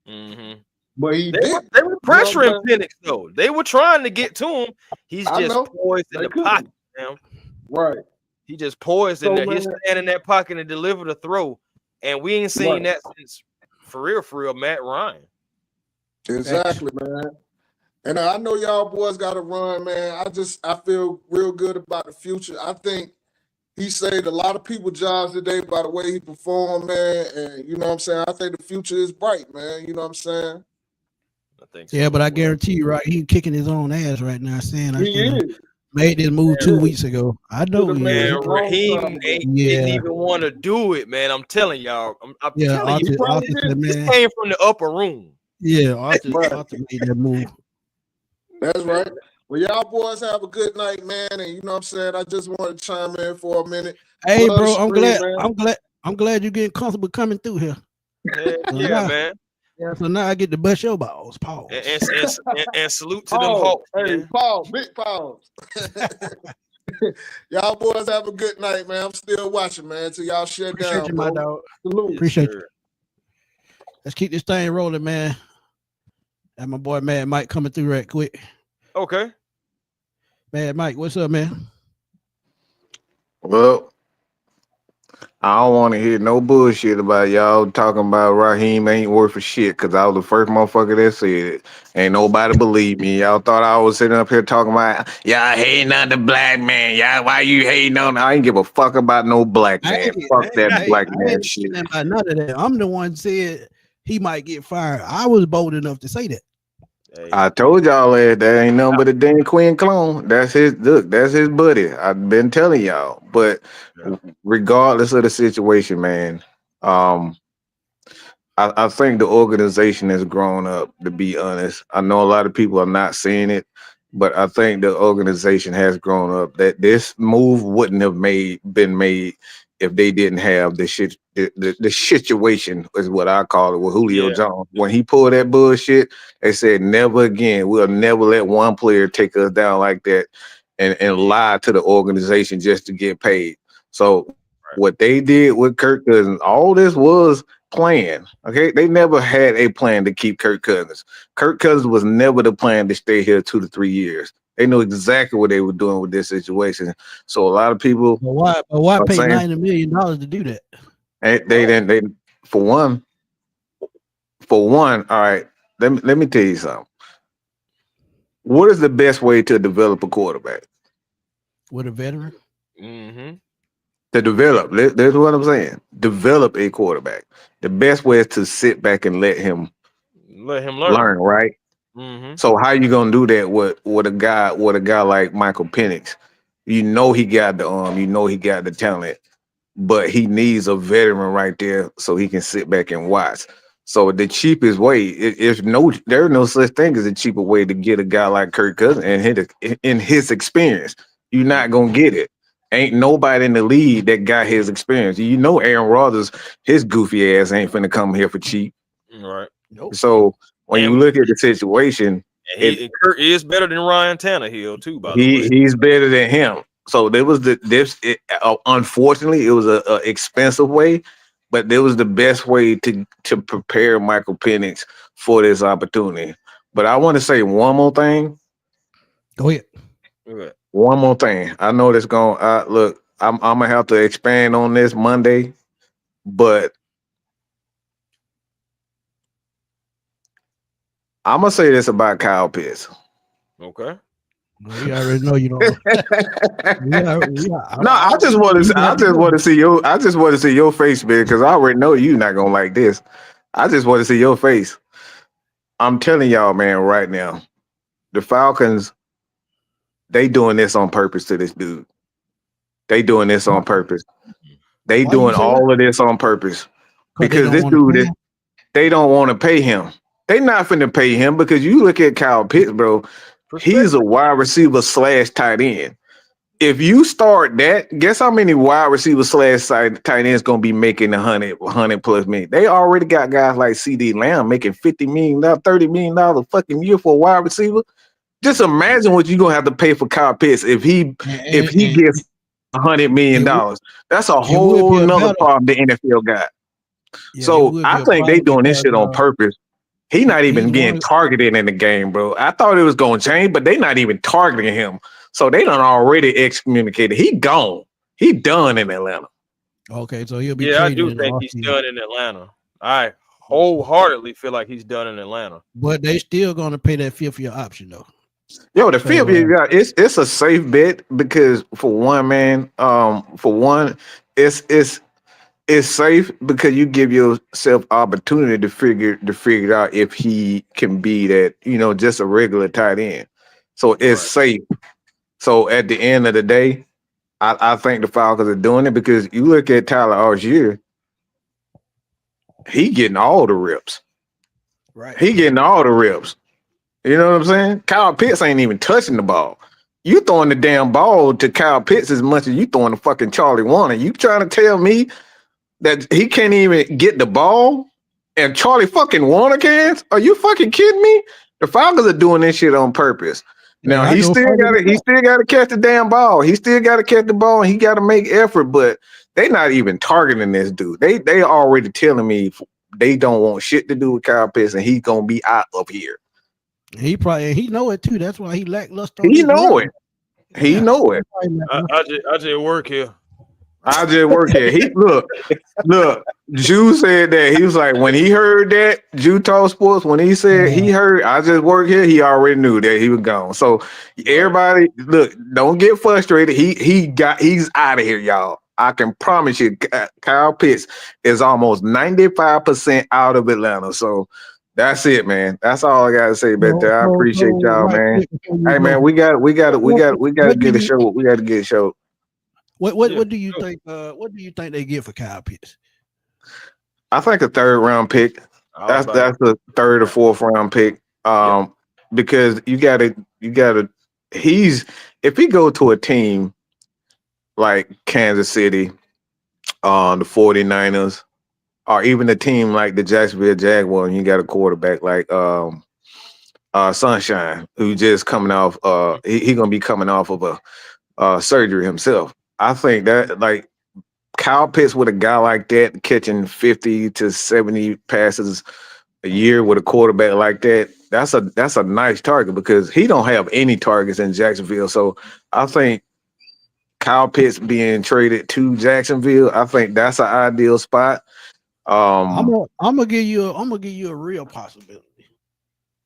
Mm-hmm. But they were pressuring Penix though. They were trying to get to him. He's just poised in the pocket, man. Right. He just poised in there. He's standing in that pocket and delivered a throw. And we ain't seen that since for real, Matt Ryan. Exactly, man. And I know y'all boys got to run, man. I feel real good about the future. I think he saved a lot of people jobs today by the way he performed, man. And you know what I'm saying? I think the future is bright, man. You know what I'm saying? I think so. Yeah, but I guarantee you, right, he's kicking his own ass right now, saying He is. Made this move 2 weeks ago. I know he is. Raheem didn't even want to do it, man. I'm telling y'all. I'm telling you, this came from the upper room. Yeah, Arthur made that move. That's right. Well, y'all boys have a good night, man. And you know what I'm saying? I just wanted to chime in for a minute. Hey, bro, I'm glad you're getting comfortable coming through here. Yeah, man. Yeah, so now I get to bust your balls. Pause. And salute to them Hawks. Hey, pause, big pause. Y'all boys have a good night, man. I'm still watching, man, till y'all shut down. Appreciate you, my dog. Salute. Appreciate you. Let's keep this thing rolling, man. And my boy Mad Mike coming through right quick. Okay. Mad Mike, what's up, man? Well, I don't want to hear no bullshit about y'all talking about Raheem ain't worth a shit because I was the first motherfucker that said it. Ain't nobody believe me. Y'all thought I was sitting up here talking about y'all hating on the black man. Y'all, why you hating on? I ain't give a fuck about no black man. Fuck that black man shit. About none of that. I'm the one said he might get fired. I was bold enough to say that. I told y'all that ain't nothing but a Dan Quinn clone. That's his that's his buddy. I've been telling y'all. But regardless of the situation, man, I think the organization has grown up, to be honest. I know a lot of people are not seeing it, but I think the organization has grown up. That this move wouldn't have been made if they didn't have the shit. The situation is what I call it with Julio Jones. When he pulled that bullshit, they said never again. We'll never let one player take us down like that and lie to the organization just to get paid. So what they did with Kirk Cousins, all this was planned. Okay, they never had a plan to keep Kirk Cousins. Kirk Cousins was never the plan to stay here 2 to 3 years. They knew exactly what they were doing with this situation. So a lot of people. Why pay $90 million to do that? They didn't. For one. All right. Let me tell you something. What is the best way to develop a quarterback? With a veteran. Mm-hmm. To develop. That's what I'm saying. Develop a quarterback. The best way is to sit back and let him learn, right? Mm-hmm. So how you gonna do that with a guy like Michael Penix? You know he got the arm, you know he got the talent, but he needs a veteran right there so he can sit back and watch. So the cheapest way, there's no such thing as a cheaper way to get a guy like Kirk Cousins and in his experience. You're not gonna get it. Ain't nobody in the league that got his experience. You know Aaron Rodgers, his goofy ass ain't finna come here for cheap. Right. So when you And look at the situation, and Kurt is better than Ryan Tannehill too. By the way, he's better than him. So there was unfortunately, it was a expensive way, but there was the best way to prepare Michael Penix for this opportunity. But I want to say one more thing. Go ahead. One more thing. I know that's going. Look, I'm gonna have to expand on this Monday, but I'm gonna say this about Kyle Pitts. Okay. We already know you don't. I just want to see your face, man, because I already know you're not gonna like this. I just want to see your face. I'm telling y'all, man, right now, the Falcons, they doing this on purpose to this dude. They doing this on purpose. They doing all of this on purpose because this dude, they don't want to pay him. They not finna pay him because you look at Kyle Pitts, bro. He's a wide receiver / tight end. If you start that, guess how many wide receiver / tight ends gonna be making 100 plus million? They already got guys like CD Lamb making $50 million, $30 million a fucking year for a wide receiver. Just imagine what you're gonna have to pay for Kyle Pitts if he gets $100 million. That's a whole nother problem the NFL got. So I think they doing this shit on purpose. He's not even being targeted in the game, bro. I thought it was going to change, but they not even targeting him. So they done already excommunicated. He gone. He done in Atlanta. Okay, so he'll be. Yeah, I do think he's done in Atlanta. I wholeheartedly feel like he's done in Atlanta. But they still going to pay that fifth-year option, though. Yo, the fifth year, it's a safe bet because for one, man, it's safe because you give yourself opportunity to figure it out if he can be that, just a regular tight end. So it's safe. So at the end of the day, I think the Falcons are doing it because you look at Tyler Algier, he getting all the reps. Right. He getting all the reps. You know what I'm saying? Kyle Pitts ain't even touching the ball. You throwing the damn ball to Kyle Pitts as much as you throwing the fucking Charlie Warner. You trying to tell me that he can't even get the ball and Charlie fucking Warner can? Are you fucking kidding me? The Falcons are doing this shit on purpose. Now he still gotta catch the damn ball. He still gotta catch the ball and he gotta make effort, but they not even targeting this dude. They already telling me they don't want shit to do with Kyle Pitts and he's gonna be out of here. He know it too. That's why he lackluster. He know it. He know it. I just work here. He look. Jew said that. He was like, when he heard that, Jew Talk Sports, when he said he heard, I just work here, he already knew that he was gone. So everybody, look, don't get frustrated. He's out of here, y'all. I can promise you, Kyle Pitts is almost 95% out of Atlanta. So that's it, man. That's all I gotta say about that. I appreciate y'all, man. Hey, man, we got to get a show. We got to get a show. What do you think? What do you think they get for Kyle Pitts? I think a third round pick. That's a third or fourth round pick. Because you gotta. If he go to a team like Kansas City, the 49ers, or even a team like the Jacksonville Jaguars, and you got a quarterback like Sunshine, who just coming off. He gonna be coming off of a surgery himself. I think that like Kyle Pitts with a guy like that catching 50 to 70 passes a year with a quarterback like that, that's a nice target because he don't have any targets in Jacksonville. So I think Kyle Pitts being traded to Jacksonville, I think that's an ideal spot. I'm gonna give you a real possibility.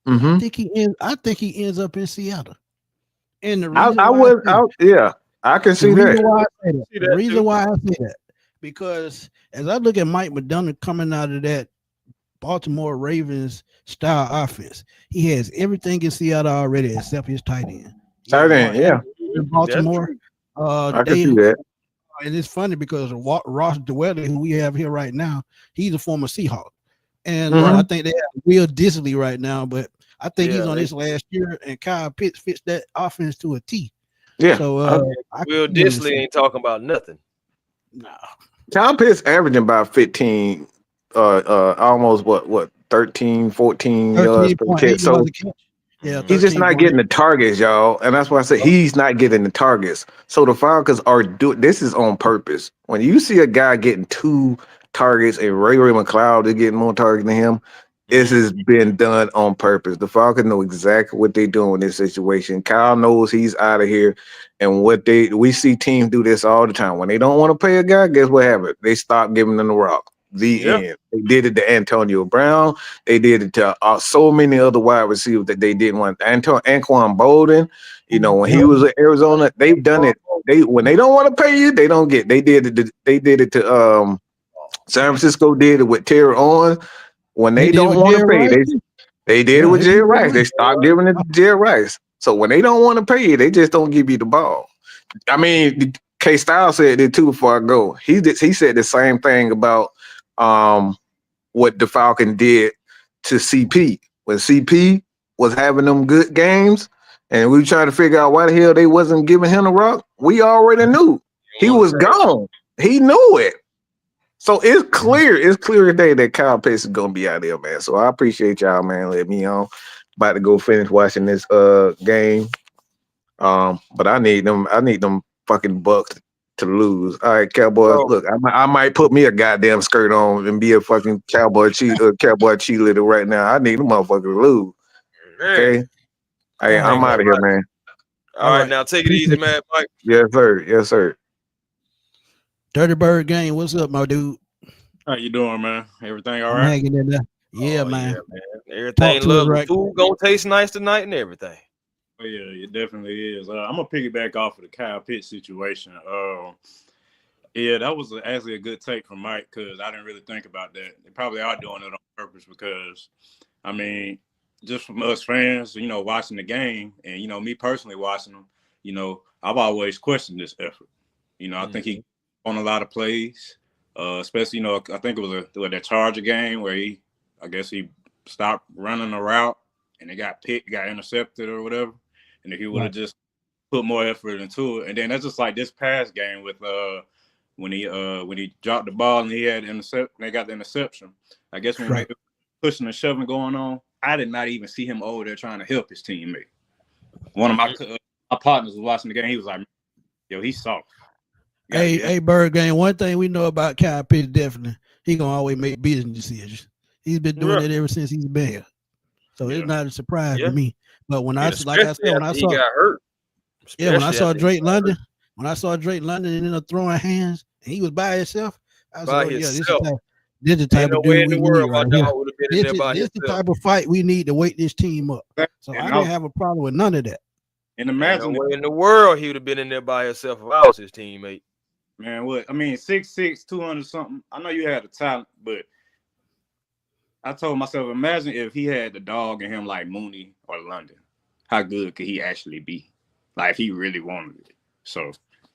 I think he ends up in Seattle. And the reason I can see that. The reason why I say that, because as I look at Mike McDonough coming out of that Baltimore Ravens style offense, he has everything in Seattle already except his tight end. In Baltimore, I can see that. And it's funny because Ross Dwelly, who we have here right now, he's a former Seahawk, and I think they have Will Disley right now, but I think he's on his last year, and Kyle Pitts fits that offense to a T. Yeah. So Will Disley ain't talking about nothing. No. Kyle Pitts averaging about 15, almost what 13, 14 yards per 13.8 catch. So yards a catch. Yeah, he's just not 13.8. getting the targets, y'all. And that's why I said he's not getting the targets. So the Falcons are doing this is on purpose. When you see a guy getting 2 targets and Ray McLeod is getting more targets than him, this has been done on purpose. The Falcons know exactly what they're doing in this situation. Kyle knows he's out of here. And we see teams do this all the time. When they don't want to pay a guy, guess what happened? They stop giving them the rock. The end. They did it to Antonio Brown. They did it to so many other wide receivers that they didn't want. Anquan Bolden, when he was in Arizona, they've done it. When they don't want to pay you, they don't get. They did it. They did it to San Francisco. Did it with Terry Owens. When they don't want to pay, they did it with Jerry Rice. They stopped giving it to Jerry Rice. So when they don't want to pay you, they just don't give you the ball. I mean, K Styles said it too before I go. He said the same thing about what the Falcon did to CP. When CP was having them good games and we were trying to figure out why the hell they wasn't giving him the rock, we already knew. He was gone. He knew it. So it's clear today that Kyle Pitts is gonna be out there, man. So I appreciate y'all, man. Let me on. About to go finish watching this game. But I need them fucking Bucks to lose. All right, Cowboys. Look, I might put me a goddamn skirt on and be a fucking cowboy cheerleader right now. I need them motherfuckers to lose. Okay. Hey, I'm out of here, man. All right, now take it easy, man, Mike. Yes, sir. Yes, sir. Dirty Bird Game, what's up, my dude? How you doing, man? Everything all I'm right? hanging in there. Yeah, man. Yeah, man. Everything lovely. Food gonna taste nice tonight and everything. Oh, yeah, it definitely is. I'm gonna piggyback off of the Kyle Pitts situation. Yeah, that was actually a good take from Mike because I didn't really think about that. They probably are doing it on purpose because, I mean, just from us fans, watching the game and, me personally watching them, I've always questioned this effort. I think he on a lot of plays, especially, I think it was that Charger game where he stopped running a route and it got picked, got intercepted or whatever. And if he would have just put more effort into it, and then that's just like this past game with when he dropped the ball and he had they got the interception. I guess when they were pushing and shoving going on, I did not even see him over there trying to help his teammate. One of my partners was watching the game. He was like, "Yo, he's soft." Hey, Bird Game. One thing we know about Kyle Pitts, definitely, he gonna always make business decisions. He's been doing it ever since he's been here, so it's not a surprise to me. But when I saw, he got hurt. When I saw Drake London, and ended up throwing hands, and he was by himself, I was like, this is the type of dude we need right here. This is the type of fight we need to wake this team up. So I didn't have a problem with none of that. And imagine no way in the world he would have been in there by himself if I was his teammate. Man, what? I mean, 6'6", 200 something. I know you had the talent, but I told myself, imagine if he had the dog in him like Mooney or London. How good could he actually be? Like, if he really wanted it. So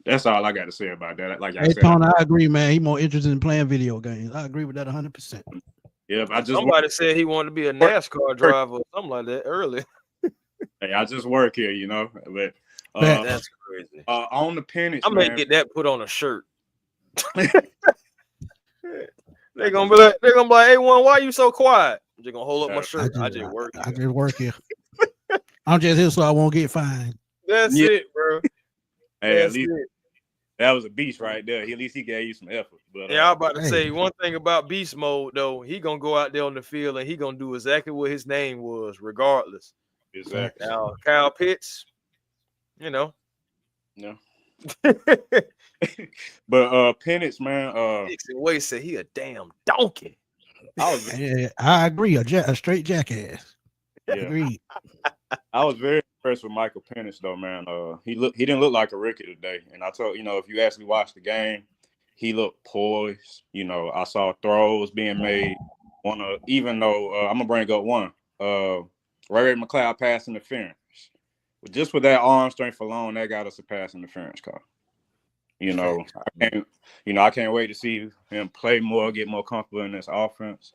that's all I got to say about that. Like I said, Tony, I agree, man. He's more interested in playing video games. I agree with that 100%. Yeah, somebody said he wanted to be a NASCAR driver or something like that earlier. Hey, I just work here, But that's crazy. On the Penix, I'm gonna get that put on a shirt. They're gonna be like, hey, one, why are you so quiet? I'm just gonna hold up my shirt. I just work here. I'm just here so I won't get fined. That's it, bro. Hey, at least that was a beast right there. At least he gave you some effort. But yeah, I'm about to say one thing about beast mode though. He gonna go out there on the field and he gonna do exactly what his name was, regardless. Exactly. Now, Kyle Pitts, No. But Penix, man, Dixon Way said he a damn donkey. I agree, a straight jackass. Yeah. Agreed. I was very impressed with Michael Penix, though, man. He didn't look like a rookie today. And I told if you actually watch the game, he looked poised. I saw throws being made. Even though I'm gonna bring up one, Ray McLeod pass interference. Just with that arm strength alone, that got us a pass interference call. I can't wait to see him play more, get more comfortable in this offense.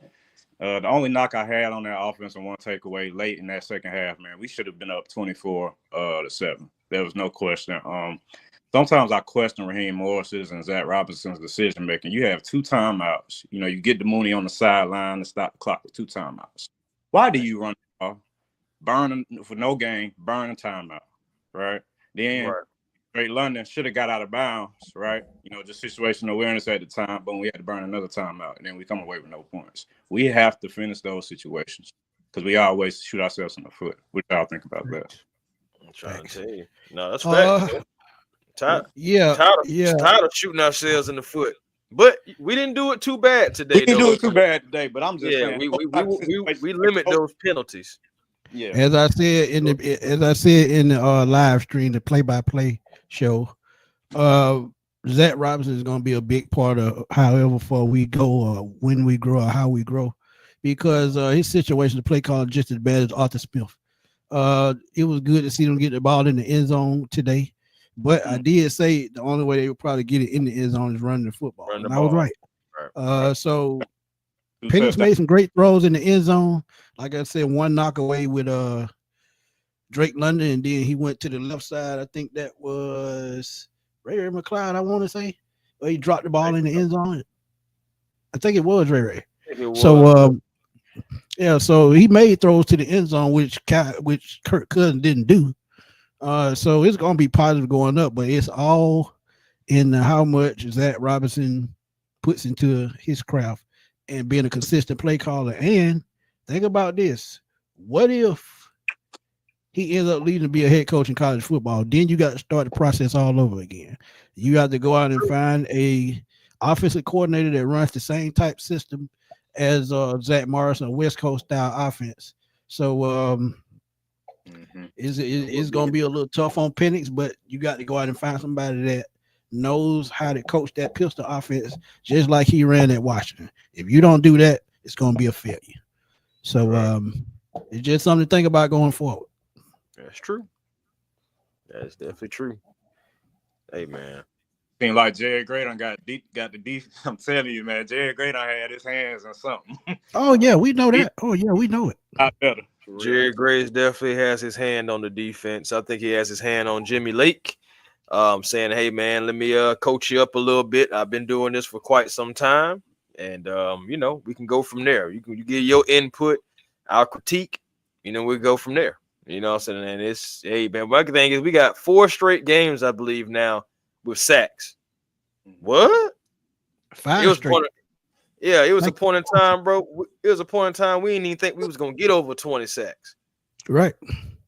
The only knock I had on that offense and one takeaway late in that second half, man, we should have been up 24-7. There was no question. sometimes I question Raheem Morris's and Zach Robinson's decision making. You have 2 timeouts. You know, you get the Mooney on the sideline to stop the clock with 2 timeouts. Why do you run the ball? Burn for no gain, burn a timeout, right? Then Great London should have got out of bounds, right? You know, just situational awareness at the time, but we had to burn another timeout, and then we come away with no points. We have to finish those situations because we always shoot ourselves in the foot. What y'all think about that? I'm trying to tell you. No, that's facts. Tired of shooting ourselves in the foot. But we didn't do it too bad today. We didn't do it too bad today, but I'm just saying. We limit those penalties. Yeah. As I said in the live stream, the play-by-play show, Zach Robinson is going to be a big part of however far we go, or when we grow, or how we grow, because his situation, the play call, just as bad as Arthur Smith. It was good to see them get the ball in the end zone today, but I did say the only way they would probably get it in the end zone is running the football, and I was right. So Penix made some great throws in the end zone. Like I said, one knock away with Drake London, and then he went to the left side. I think that was Ray McLeod, I want to say. He dropped the ball in the end zone. I think it was Ray. So so he made throws to the end zone, which Kirk Cousins didn't do. So it's gonna be positive going up, but it's all in how much Zach Robinson puts into his craft and being a consistent play caller. And think about this: what if he ends up leading to be a head coach in college football? Then you got to start the process all over again. You got to go out and find a offensive coordinator that runs the same type system as Zach Morrison, a West Coast style offense. So it's going to be a little tough on Penix, but you got to go out and find somebody that knows how to coach that pistol offense just like he ran at Washington. If you don't do that, it's going to be a failure. So it's just something to think about going forward. That's true. That's definitely true. Hey, man. Seems like Jared Gray done got the deep. I'm telling you, man, Jared Gray done had his hands on something. Oh, yeah, we know that. Oh, yeah, we know it. Not better. Jared Grace definitely has his hand on the defense. I think he has his hand on Jimmy Lake, saying, hey, man, let me coach you up a little bit. I've been doing this for quite some time. And, we can go from there. You get your input, our critique, we'll go from there. You know what I'm saying? And it's, hey, man, one thing is we got 4 straight games, I believe, now with sacks. What? 5 straight. It was a point in time, bro. It was a point in time we didn't even think we was going to get over 20 sacks. Right.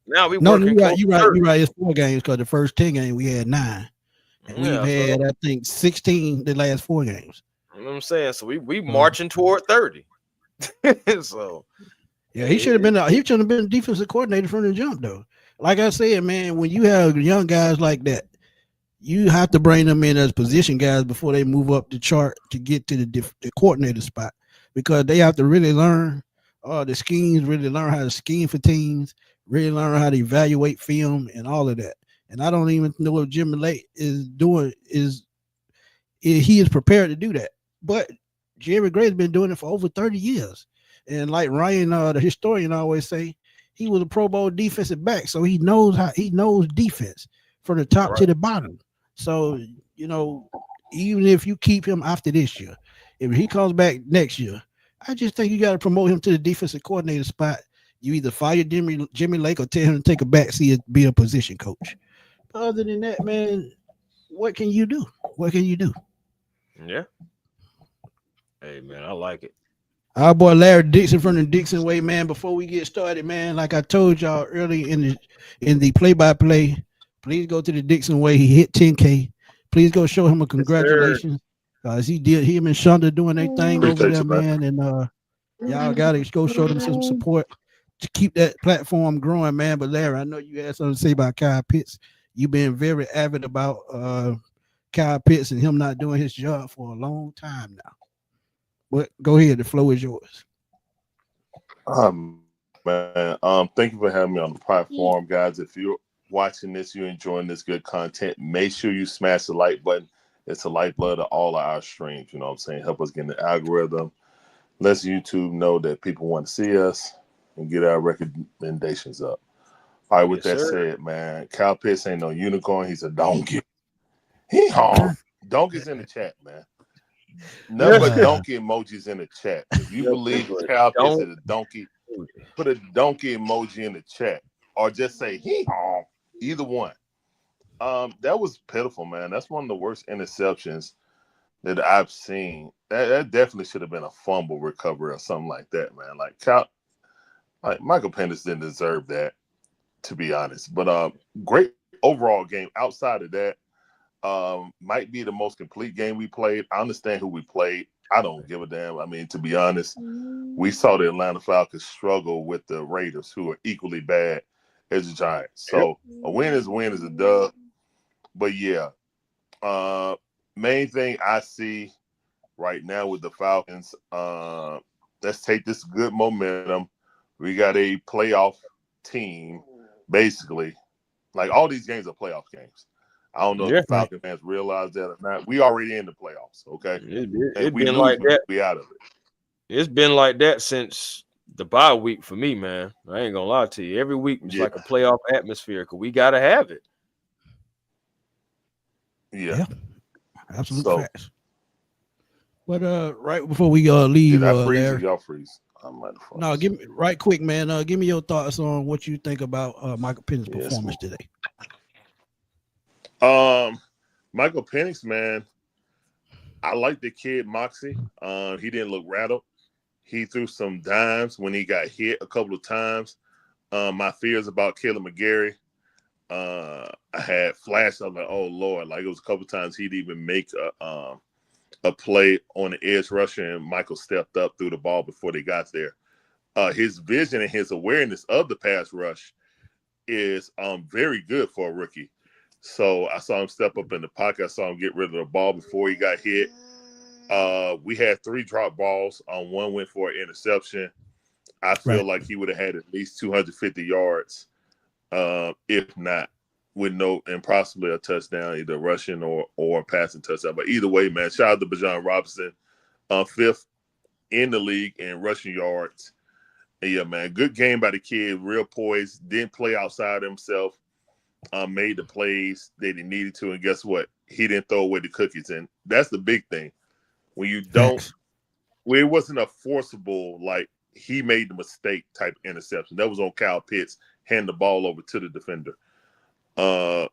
Now we working. You're right. It's 4 games because the first 10 games we had 9. And we've had, I think, 16 the last 4 games. You know what I'm saying? So we marching toward 30. So yeah, he should have been a defensive coordinator from the jump, though. Like I said, man, when you have young guys like that, you have to bring them in as position guys before they move up the chart to get to the coordinator spot, because they have to really learn the schemes, really learn how to scheme for teams, really learn how to evaluate film and all of that. And I don't even know what Jimmy Lake is doing. He is prepared to do that. But Jerry Gray's been doing it for over 30 years. And like Ryan, the historian, always say, he was a Pro Bowl defensive back, so he knows defense from the top to the bottom. So, even if you keep him after this year, if he comes back next year, I just think you got to promote him to the defensive coordinator spot. You either fire Jimmy Lake or tell him to take a back seat and be a position coach. But other than that, man, what can you do? Yeah. Hey, man, I like it. Our boy Larry Dixon from the Dixon Way, man. Before we get started, man, like I told y'all early in the play-by-play, please go to the Dixon Way. He hit 10K. Please go show him a congratulations. He did. Him and Shonda doing their thing over there, man. And y'all got to go show them some support to keep that platform growing, man. But Larry, I know you had something to say about Kyle Pitts. You've been very avid about Kyle Pitts and him not doing his job for a long time now. But go ahead, the floor is yours. Man, thank you for having me on the platform, guys. If you're watching this, you're enjoying this good content, make sure you smash the like button. It's the lifeblood of all of our streams. You know what I'm saying? Help us get in the algorithm. Let YouTube know that people want to see us and get our recommendations up. All right, with that said, man, Kyle Pitts ain't no unicorn. He's a donkey. hee-haw. Donkeys in the chat, man. Nothing but donkey emojis in the chat. If you believe Cal Pitts is a donkey, put a donkey emoji in the chat. Or just say hee-haw. Either one. That was pitiful, man. That's one of the worst interceptions that I've seen. That definitely should have been a fumble recovery or something like that, man. Like Michael Penix didn't deserve that, to be honest. But great overall game. Outside of that, might be the most complete game we played. I understand who we played. I don't give a damn. I mean, to be honest, we saw the Atlanta Falcons struggle with the Raiders, who are equally bad as the Giants. So a win is a dub. But yeah, main thing I see right now with the Falcons, let's take this good momentum. We got a playoff team, basically. Like, all these games are playoff games. I don't know if the Falcon fans realize that or not. We already in the playoffs, okay? It's been like that. We out of it. It's been like that since the bye week for me, man. I ain't gonna lie to you. Every week it's like a playoff atmosphere because we gotta have it. Yeah. Absolute facts. But right before we leave, did I freeze Larry, or y'all freeze? No, give me right quick, man. Give me your thoughts on what you think about Michael Penix's performance today. Michael Penix, man, I like the kid Moxie. He didn't look rattled. He threw some dimes when he got hit a couple of times. My fears about Caleb McGarry, I had flashed. I was like, oh Lord, like it was a couple of times he'd even make a play on the edge rusher, and Michael stepped up, threw the ball before they got there. His vision and his awareness of the pass rush is very good for a rookie. So I saw him step up in the pocket. I saw him get rid of the ball before he got hit. We had 3 drop balls. One went for an interception. I feel like he would have had at least 250 yards, if not, with and possibly a touchdown, either rushing or passing touchdown. But either way, man, shout out to Bijan Robinson, 5th in the league in rushing yards. And yeah, man, good game by the kid, real poised, didn't play outside himself, made the plays that he needed to, and guess what? He didn't throw away the cookies, and that's the big thing. When you don't, it wasn't a forcible, like, he made the mistake type interception. That was on Kyle Pitts, hand the ball over to the defender. But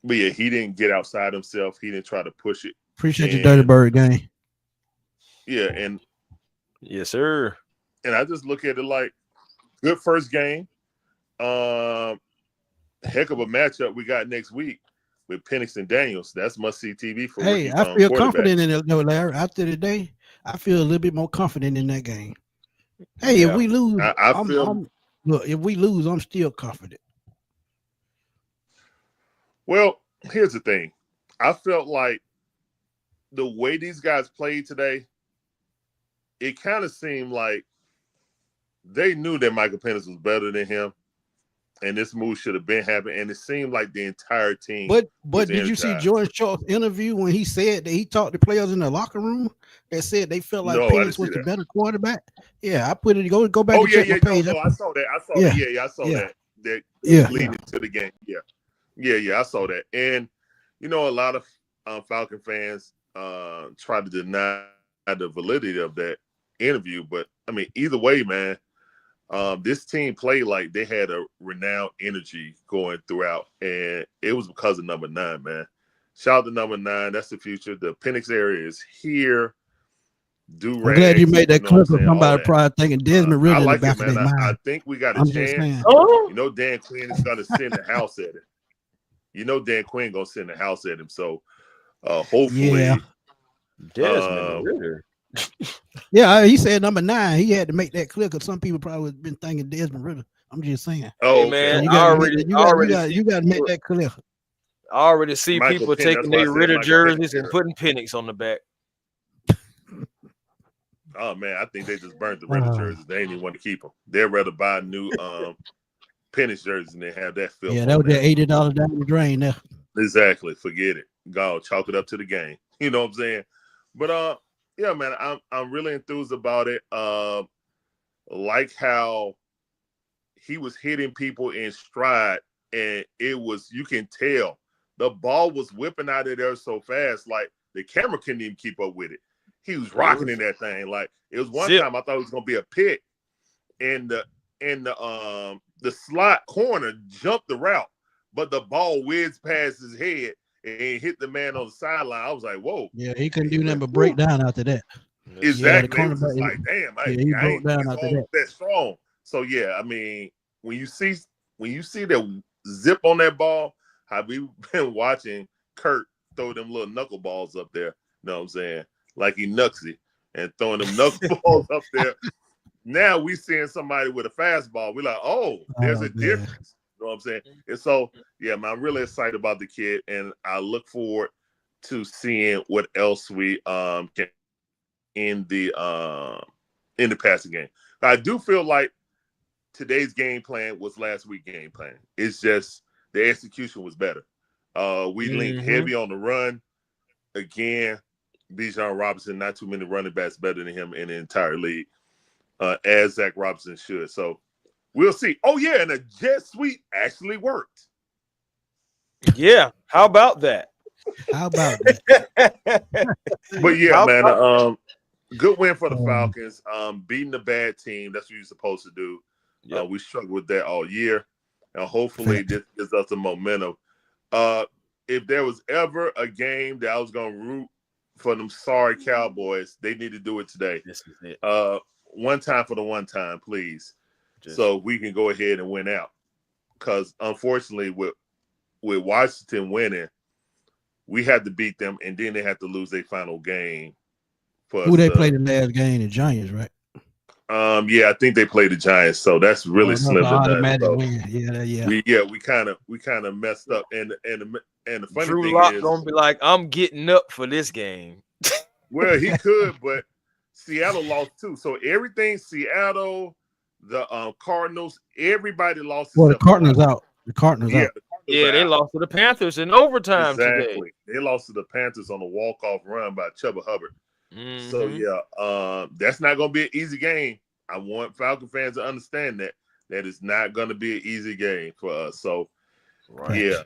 yeah, he didn't get outside himself. He didn't try to push it. Appreciate your Dirty Bird game. Yeah, and yes, sir. And I just look at it like good first game. Heck of a matchup we got next week with Penix and Daniels. That's must-see TV for Hey, I feel confident in it, though, Larry. After today, I feel a little bit more confident in that game. Hey, if we lose, look, if we lose, I'm still confident. Well, here's the thing. I felt like the way these guys played today, it kind of seemed like they knew that Michael Penix was better than him, and this move should have been happening. And it seemed like the entire team. But did you see George Chalk's interview when he said that he talked to players in the locker room that said they felt like Penix was the better quarterback? Yeah, I put it. Go back. Check my page. I saw that. I saw that. That leading to the game. Yeah, I saw that. And you know, a lot of Falcon fans try to deny the validity of that interview, but I mean, either way, man, this team played like they had a renowned energy going throughout, and it was because of number 9, man. Shout out to number 9. That's the future. The Penix area is here. I'm glad you made that clip of somebody probably thinking Desmond Ritter in the back of their mind. I think we got a chance. You know, Dan Quinn is going to send the house at him. You know, Dan Quinn going to send the house at him. So, hopefully. Desmond Ritter. Yeah, he said number 9. He had to make that clear because some people probably have been thinking Desmond Ritter. I'm just saying. Oh, hey, man, you got to make that clear. I already see people taking their Ritter jerseys and putting Penix on the back. Oh man, I think they just burnt the Ritter jerseys. They ain't even want to keep them. They'd rather buy new Penix jerseys and they have that filth. Yeah, that was that $80 down the drain there. Exactly. Forget it. Go chalk it up to the game. You know what I'm saying? But yeah, man, I'm really enthused about it. Like how he was hitting people in stride, and it was, you can tell the ball was whipping out of there so fast, like the camera couldn't even keep up with it. He was It rocking was in that thing. Like it was one zip. time I thought it was gonna be a pick, and the slot corner jumped the route, but the ball whizzed past his head and hit the man on the sideline. I was like, whoa. Yeah, he couldn't do He nothing went, but break woo. down after that. Exactly. Yeah, It was just like, damn, yeah, he I broke ain't down it's after all that. that strong. So yeah, I mean, when you see that zip on that ball, how we've been watching Kurt throw them little knuckleballs up there, you know what I'm saying? Like he nucksy and throwing them knuckleballs up there. Now we seeing somebody with a fastball. We're like, oh, there's a difference. You know what I'm saying? And so, yeah, man, I'm really excited about the kid, and I look forward to seeing what else we can in the passing game. I do feel like today's game plan was last week's game plan. It's just the execution was better. We leaned heavy on the run. Again, Bijan Robinson, not too many running backs better than him in the entire league, as Zach Robinson should. So we'll see. Oh, yeah, and a jet sweep actually worked. Yeah, how about that? How about that? But yeah, man, good win for the Falcons. Beating a bad team, that's what you're supposed to do. Yep. We struggled with that all year, and hopefully this gives us some momentum. If there was ever a game that I was going to root for them sorry Cowboys, they need to do it today. This is it. One time for the one time, please, so we can go ahead and win out. Because unfortunately, with Washington winning, we had to beat them, and then they had to lose their final game. Who they played the last game? The Giants, right? Yeah, I think they played the Giants, so that's really slim to none. So win. We kind of messed up, and the funny Drew thing Lock is, gonna be like, I'm getting up for this game. Well, he could, but Seattle lost too. So everything Seattle, the Cardinals, everybody lost. Well, the Cardinals out. The Cardinals out. Yeah, they lost to the Panthers in overtime today. They lost to the Panthers on a walk-off run by Chuba Hubbard. So yeah, that's not going to be an easy game. I want Falcon fans to understand that is not going to be an easy game for us. So yeah,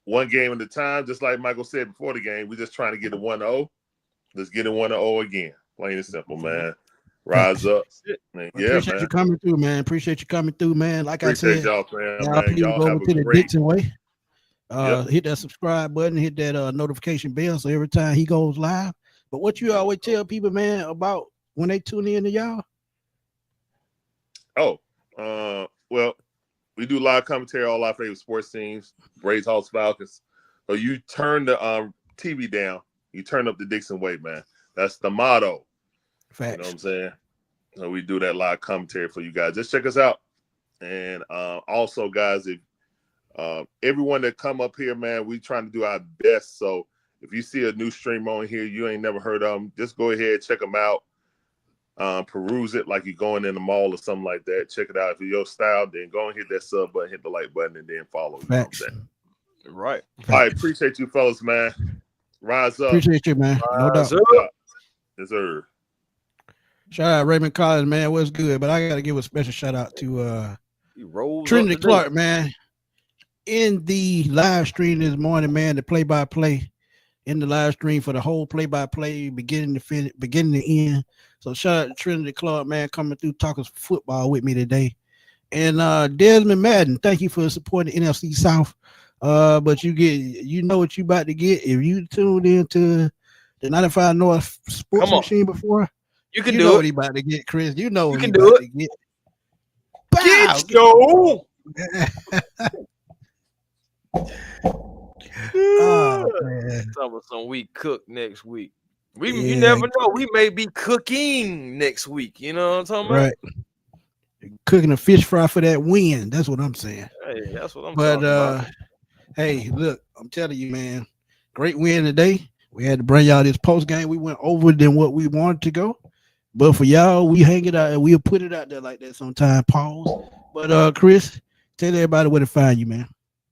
one game at a time. Just like Michael said before the game, we're just trying to get a 1-0. Let's get a 1-0 again. Plain and simple, man. Rise up. Man, Appreciate you coming through, man. Appreciate you coming through, man. Like Appreciate I said, y'all, man. Y'all go over to the Dixon Way. Hit that subscribe button, hit that notification bell, so every time he goes live. But what you always tell people, man, about when they tune in to y'all? Well, we do live commentary on all our favorite sports teams, Braves, Hawks, Falcons. So you turn the TV down, you turn up the Dixon Way, man. That's the motto. Facts. You know what I'm saying? So we do that live commentary for you guys. Just check us out. And also, guys, if everyone that come up here, man, we trying to do our best. So if you see a new stream on here you ain't never heard of them, just go ahead, check them out. Peruse it like you're going in the mall or something like that. Check it out. If it's your style, then go and hit that sub button, hit the like button, and then follow. You know what I'm saying? Right. All right. Appreciate you, fellas, man. Rise up. Appreciate you, man. No doubt. Yes, sir. Shout out Raymond Collins, man. What's good? But I got to give a special shout out to Trinity Clark, man. In the live stream this morning, man, the play-by-play in the live stream for the whole play-by-play, beginning to finish, beginning to end. So shout out to Trinity Clark, man, coming through talking football with me today. And Desmond Madden, thank you for supporting the NFC South. But you know what you about to get if you tuned into the 95 North Sports Machine before. You can do know what he about to get, Chris. You know what you he can about do it. to get. Get yo. Oh, man. We cook next week. You never know. We may be cooking next week. You know what I'm talking about? Right. Cooking a fish fry for that win. That's what I'm saying. Hey, that's what I'm talking about. Hey, look, I'm telling you, man, great win today. We had to bring y'all this post game. We went over than what we wanted to go. But for y'all, we hang it out and we'll put it out there like that sometime. Pause. But Chris, tell everybody where to find you, man.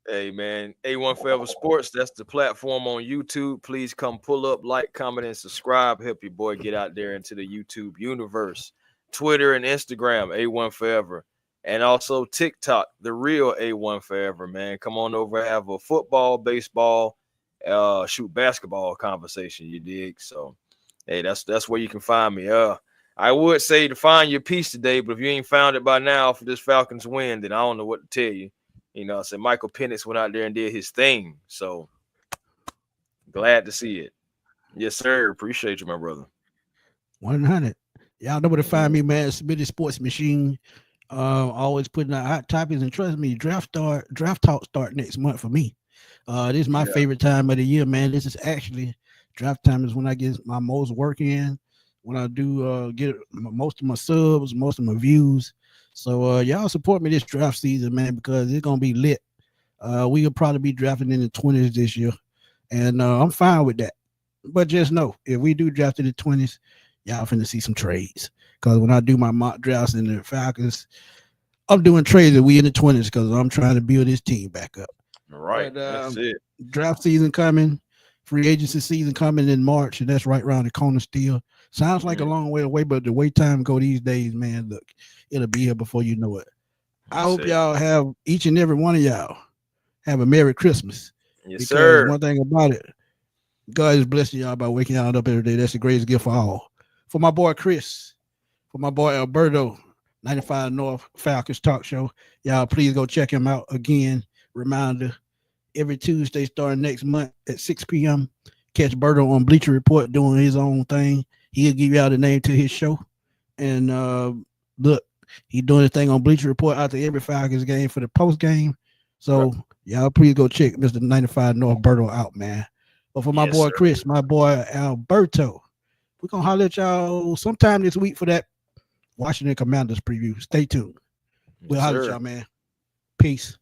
Hey, man, A1 Forever Sports, that's the platform on YouTube. Please come pull up, like, comment, and subscribe. Help your boy get out there into the YouTube universe. Twitter and Instagram, A1 Forever. and also TikTok, the real A1 Forever, man. Come on over, have a football, baseball, shoot basketball conversation. You dig? So, hey, that's where you can find me. I would say to find your piece today, but if you ain't found it by now for this Falcons win, then I don't know what to tell you. You know, I said Michael Penix went out there and did his thing. So glad to see it. Yes, sir. Appreciate you, my brother. 100. Y'all know where to find me, man. Submitted Sports Machine. Always putting out hot topics, and trust me, draft talk start next month for me. This is my favorite time of the year, man. This is actually draft time is when I get my most work in, when I do get most of my subs, most of my views. So y'all support me this draft season, man, because it's gonna be lit. We'll probably be drafting in the 20s this year, and I'm fine with that. But just know, if we do draft in the 20s, y'all finna see some trades. Because when I do my mock drafts in the Falcons, I'm doing trades that we in the 20s because I'm trying to build this team back up. All right, But, that's it. Draft season coming, free agency season coming in March, and that's right around the corner still. Sounds like a long way away, but the way time go these days, man, look, it'll be here before you know it. I hope y'all have, each and every one of y'all, have a Merry Christmas. Yes, because sir. one thing about it, God is blessing y'all by waking y'all up every day. That's the greatest gift for all. For my boy Chris, for my boy Alberto, 95 North Falcons Talk Show. Y'all please go check him out again. Reminder, every Tuesday starting next month at 6 p.m. Catch Berto on Bleacher Report doing his own thing. He'll give y'all the name to his show. And look, he doing his thing on Bleacher Report after every Falcons game for the post game. So y'all please go check Mr. 95 North Berto out, man. But for my boy Chris, my boy Alberto, we're gonna holler at y'all sometime this week for that Washington Commanders preview. Stay tuned. We'll holler at y'all, man. Peace.